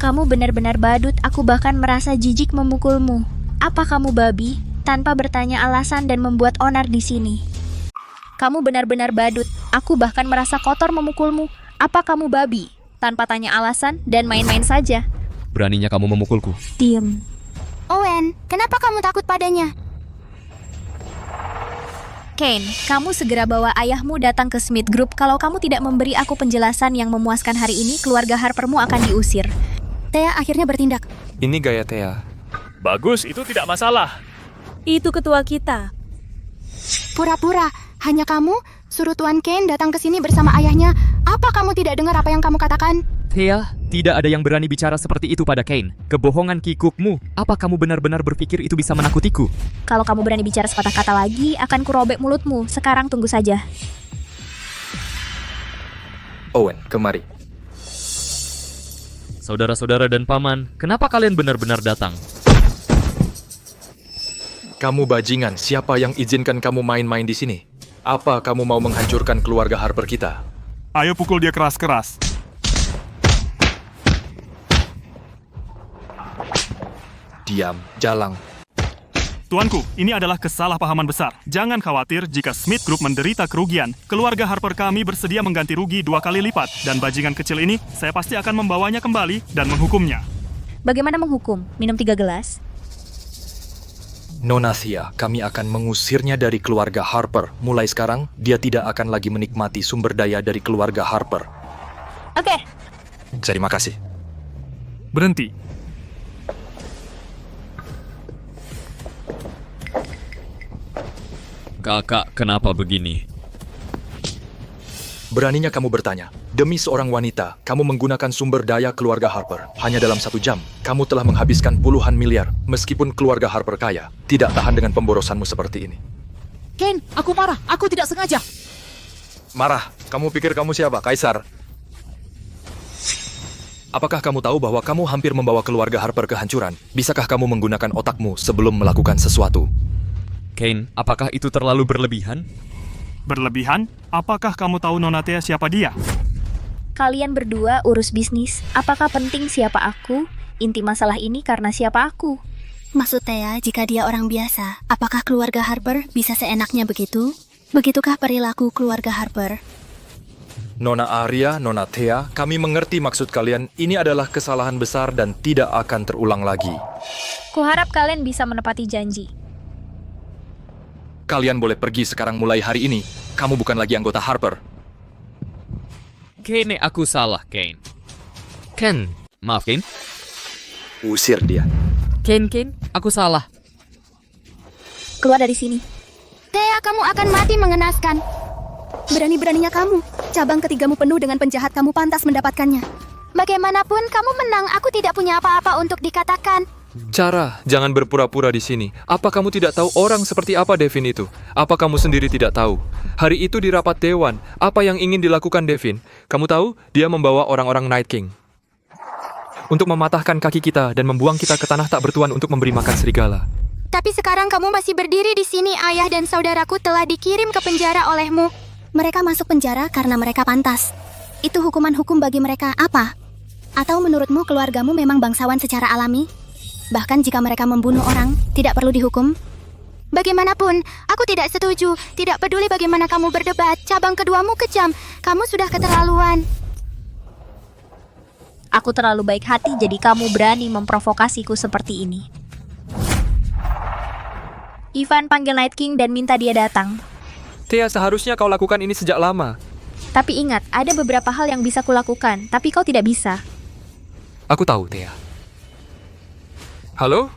Kamu benar-benar badut, aku bahkan merasa jijik memukulmu. Apa kamu babi? Tanpa bertanya alasan dan membuat onar di sini. Kamu benar-benar badut, aku bahkan merasa kotor memukulmu. Apa kamu babi? Tanpa tanya alasan dan main-main saja. Beraninya kamu memukulku. Diam. Owen, kenapa kamu takut padanya? Kane, kamu segera bawa ayahmu datang ke Smith Group. Kalau kamu tidak memberi aku penjelasan yang memuaskan hari ini, keluarga Harpermu akan diusir. Thea akhirnya bertindak. Ini gaya Thea. Bagus, itu tidak masalah. Itu ketua kita. Pura-pura, hanya kamu suruh Tuan Kane datang ke sini bersama ayahnya. Apa kamu tidak dengar apa yang kamu katakan? Thea, tidak ada yang berani bicara seperti itu pada Kane. Kebohongan kikukmu. Apa kamu benar-benar berpikir itu bisa menakutiku? Kalau kamu berani bicara sepatah kata lagi, akan kurobek mulutmu. Sekarang tunggu saja. Owen, kemari. Saudara-saudara dan paman, kenapa kalian benar-benar datang? Kamu bajingan, siapa yang izinkan kamu main-main di sini? Apa kamu mau menghancurkan keluarga Harper kita? Ayo pukul dia keras-keras. Diam, jalang. Tuanku, ini adalah kesalahpahaman besar. Jangan khawatir jika Smith Group menderita kerugian. Keluarga Harper kami bersedia mengganti rugi 2 kali lipat. Dan bajingan kecil ini, saya pasti akan membawanya kembali dan menghukumnya. Bagaimana menghukum? Minum 3 gelas? Nona Thea, kami akan mengusirnya dari keluarga Harper. Mulai sekarang, dia tidak akan lagi menikmati sumber daya dari keluarga Harper. Oke. Terima kasih. Berhenti. Kakak, kenapa begini? Beraninya kamu bertanya. Demi seorang wanita, kamu menggunakan sumber daya keluarga Harper. Hanya dalam 1 jam, kamu telah menghabiskan puluhan miliar. Meskipun keluarga Harper kaya, tidak tahan dengan pemborosanmu seperti ini. Kane, aku marah. Aku tidak sengaja. Marah? Kamu pikir kamu siapa? Kaisar? Apakah kamu tahu bahwa kamu hampir membawa keluarga Harper kehancuran? Bisakah kamu menggunakan otakmu sebelum melakukan sesuatu? Kane, apakah itu terlalu berlebihan? Berlebihan? Apakah kamu tahu Nona Thea siapa dia? Kalian berdua urus bisnis. Apakah penting siapa aku? Inti masalah ini karena siapa aku. Maksud Thea, jika dia orang biasa, apakah keluarga Harper bisa seenaknya begitu? Begitukah perilaku keluarga Harper? Nona Arya, Nona Thea, kami mengerti maksud kalian. Ini adalah kesalahan besar dan tidak akan terulang lagi. Kuharap kalian bisa menepati janji. Kalian boleh pergi sekarang mulai hari ini. Kamu bukan lagi anggota Harper. Kane, aku salah, Kane. Ken, maaf, Kane. Usir dia. Kane, aku salah. Keluar dari sini. Thea, kamu akan mati mengenaskan. Berani-beraninya kamu. Cabang ketigamu penuh dengan penjahat, kamu pantas mendapatkannya. Bagaimanapun kamu menang, aku tidak punya apa-apa untuk dikatakan. Cara, jangan berpura-pura di sini. Apa kamu tidak tahu orang seperti apa Devin itu? Apa kamu sendiri tidak tahu? Hari itu di rapat dewan, apa yang ingin dilakukan Devin? Kamu tahu, dia membawa orang-orang Night King untuk mematahkan kaki kita dan membuang kita ke tanah tak bertuan untuk memberi makan serigala. Tapi sekarang kamu masih berdiri di sini, ayah dan saudaraku telah dikirim ke penjara olehmu. Mereka masuk penjara karena mereka pantas. Itu hukuman hukum bagi mereka apa? Atau menurutmu keluargamu memang bangsawan secara alami? Bahkan jika mereka membunuh orang, tidak perlu dihukum? Bagaimanapun, aku tidak setuju. Tidak peduli bagaimana kamu berdebat, cabang keduamu kejam. Kamu sudah keterlaluan. Aku terlalu baik hati, jadi kamu berani memprovokasiku seperti ini. Ivan panggil Night King dan minta dia datang. Thea, seharusnya kau lakukan ini sejak lama. Tapi ingat, ada beberapa hal yang bisa kulakukan, tapi kau tidak bisa. Aku tahu, Thea. Halo?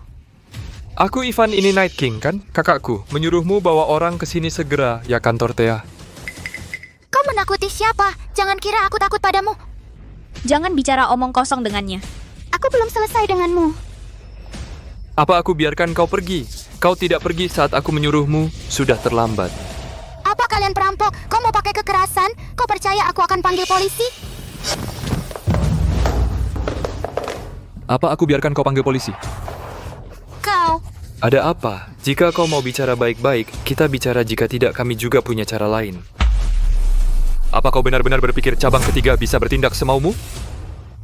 Aku Ivan, ini Night King, kan? Kakakku, menyuruhmu bawa orang ke sini segera, ya kantor Thea. Kau menakuti siapa? Jangan kira aku takut padamu. Jangan bicara omong kosong dengannya. Aku belum selesai denganmu. Apa aku biarkan kau pergi? Kau tidak pergi saat aku menyuruhmu, sudah terlambat. Apa kalian perampok? Kau mau pakai kekerasan? Kau percaya aku akan panggil polisi? Apa aku biarkan kau panggil polisi? Kau. Ada apa? Jika kau mau bicara baik-baik, kita bicara. Jika tidak, kami juga punya cara lain. Apa kau benar-benar berpikir cabang ketiga bisa bertindak semaumu?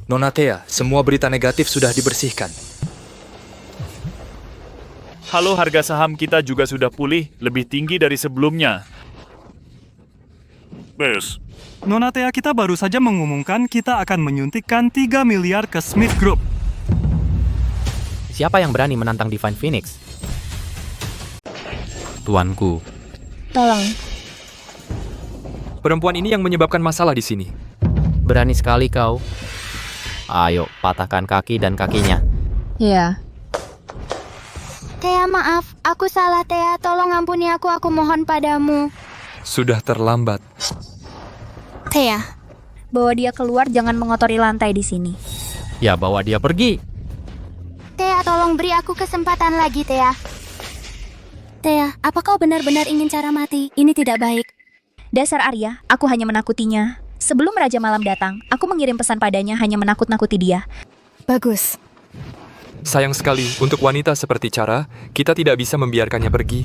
Nona Thea, semua berita negatif sudah dibersihkan. Halo, harga saham kita juga sudah pulih, lebih tinggi dari sebelumnya. Bes. Nona Thea, kita baru saja mengumumkan kita akan menyuntikkan 3 miliar ke Smith Group. Siapa yang berani menantang Divine Phoenix? Tuanku. Tolong. Perempuan ini yang menyebabkan masalah di sini. Berani sekali kau. Ayo, patahkan kaki dan kakinya. Ya. Thea, maaf. Aku salah, Thea. Tolong ampuni aku mohon padamu. Sudah terlambat. Thea, Bawa dia keluar, jangan mengotori lantai di sini. Ya, bawa dia pergi. Thea, tolong beri aku kesempatan lagi, Thea. Thea, apa kau benar-benar ingin cara mati? Ini tidak baik. Dasar Arya, aku hanya menakutinya. Sebelum Raja Malam datang, aku mengirim pesan padanya hanya menakut-nakuti dia. Bagus. Sayang sekali, untuk wanita seperti Cara, kita tidak bisa membiarkannya pergi.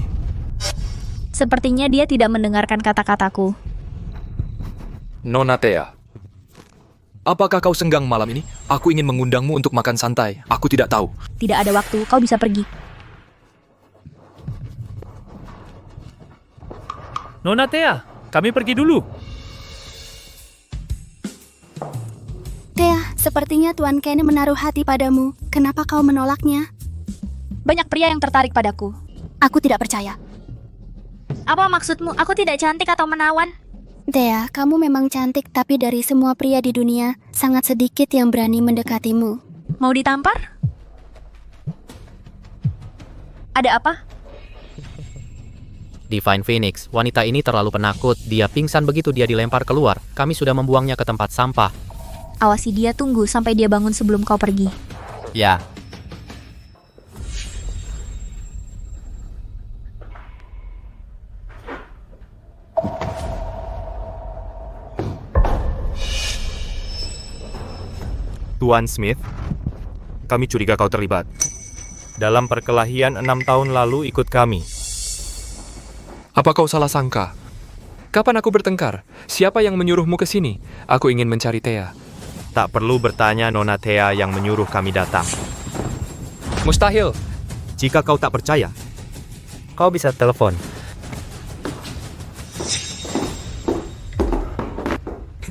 Sepertinya dia tidak mendengarkan kata-kataku. Nona Thea, apakah kau senggang malam ini? Aku ingin mengundangmu untuk makan santai. Aku tidak tahu. Tidak ada waktu, kau bisa pergi. Nona Thea, kami pergi dulu. Thea, sepertinya Tuan Ken menaruh hati padamu. Kenapa kau menolaknya? Banyak pria yang tertarik padaku. Aku tidak percaya. Apa maksudmu? Aku tidak cantik atau menawan? Thea, kamu memang cantik, tapi dari semua pria di dunia, sangat sedikit yang berani mendekatimu. Mau ditampar? Ada apa? Divine Phoenix, wanita ini terlalu penakut. Dia pingsan begitu dia dilempar keluar. Kami sudah membuangnya ke tempat sampah. Awasi dia, tunggu sampai dia bangun sebelum kau pergi. Ya. Tuan Smith, kami curiga kau terlibat. Dalam perkelahian 6 tahun lalu ikut kami. Apa kau salah sangka? Kapan aku bertengkar? Siapa yang menyuruhmu ke sini? Aku ingin mencari Thea. Tak perlu bertanya Nona Thea yang menyuruh kami datang. Mustahil. Jika kau tak percaya, kau bisa telepon.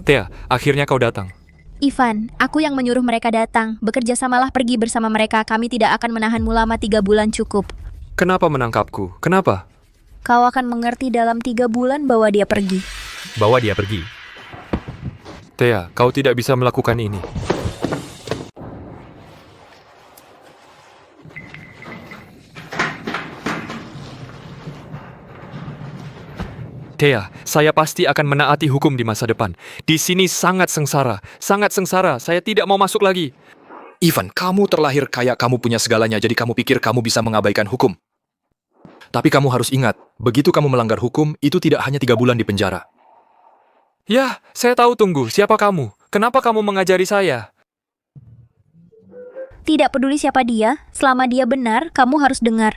Thea, akhirnya kau datang. Ivan, aku yang menyuruh mereka datang. Bekerja samalah, pergi bersama mereka. Kami tidak akan menahanmu lama, 3 bulan cukup. Kenapa menangkapku? Kenapa? Kau akan mengerti dalam 3 bulan bahwa dia pergi. Bawa dia pergi. Thea, kau tidak bisa melakukan ini. Thea, saya pasti akan menaati hukum di masa depan. Di sini sangat sengsara. Sangat sengsara. Saya tidak mau masuk lagi. Ivan, kamu terlahir kayak kamu punya segalanya, jadi kamu pikir kamu bisa mengabaikan hukum. Tapi kamu harus ingat, begitu kamu melanggar hukum, itu tidak hanya 3 bulan di penjara. Ya, saya tahu. Tunggu, siapa kamu? Kenapa kamu mengajari saya? Tidak peduli siapa dia, selama dia benar, kamu harus dengar.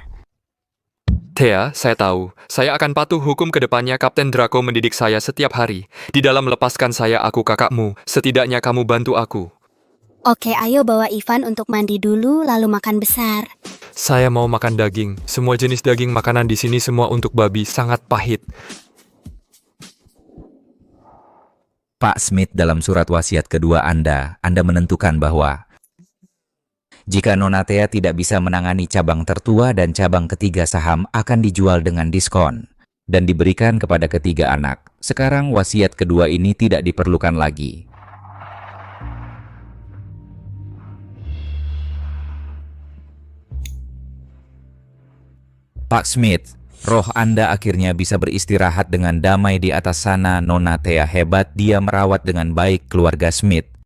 Thea, saya tahu. Saya akan patuh hukum ke depannya. Kapten Draco mendidik saya setiap hari. Di dalam melepaskan saya, aku kakakmu. Setidaknya kamu bantu aku. Oke, ayo bawa Ivan untuk mandi dulu, lalu makan besar. Saya mau makan daging. Semua jenis daging makanan di sini semua untuk babi, sangat pahit. Pak Smith, dalam surat wasiat kedua Anda menentukan bahwa jika Nona Thea tidak bisa menangani cabang tertua dan cabang ketiga saham akan dijual dengan diskon dan diberikan kepada ketiga anak. Sekarang wasiat kedua ini tidak diperlukan lagi. Pak Smith, roh Anda akhirnya bisa beristirahat dengan damai di atas sana. Nona Thea hebat, dia merawat dengan baik keluarga Smith.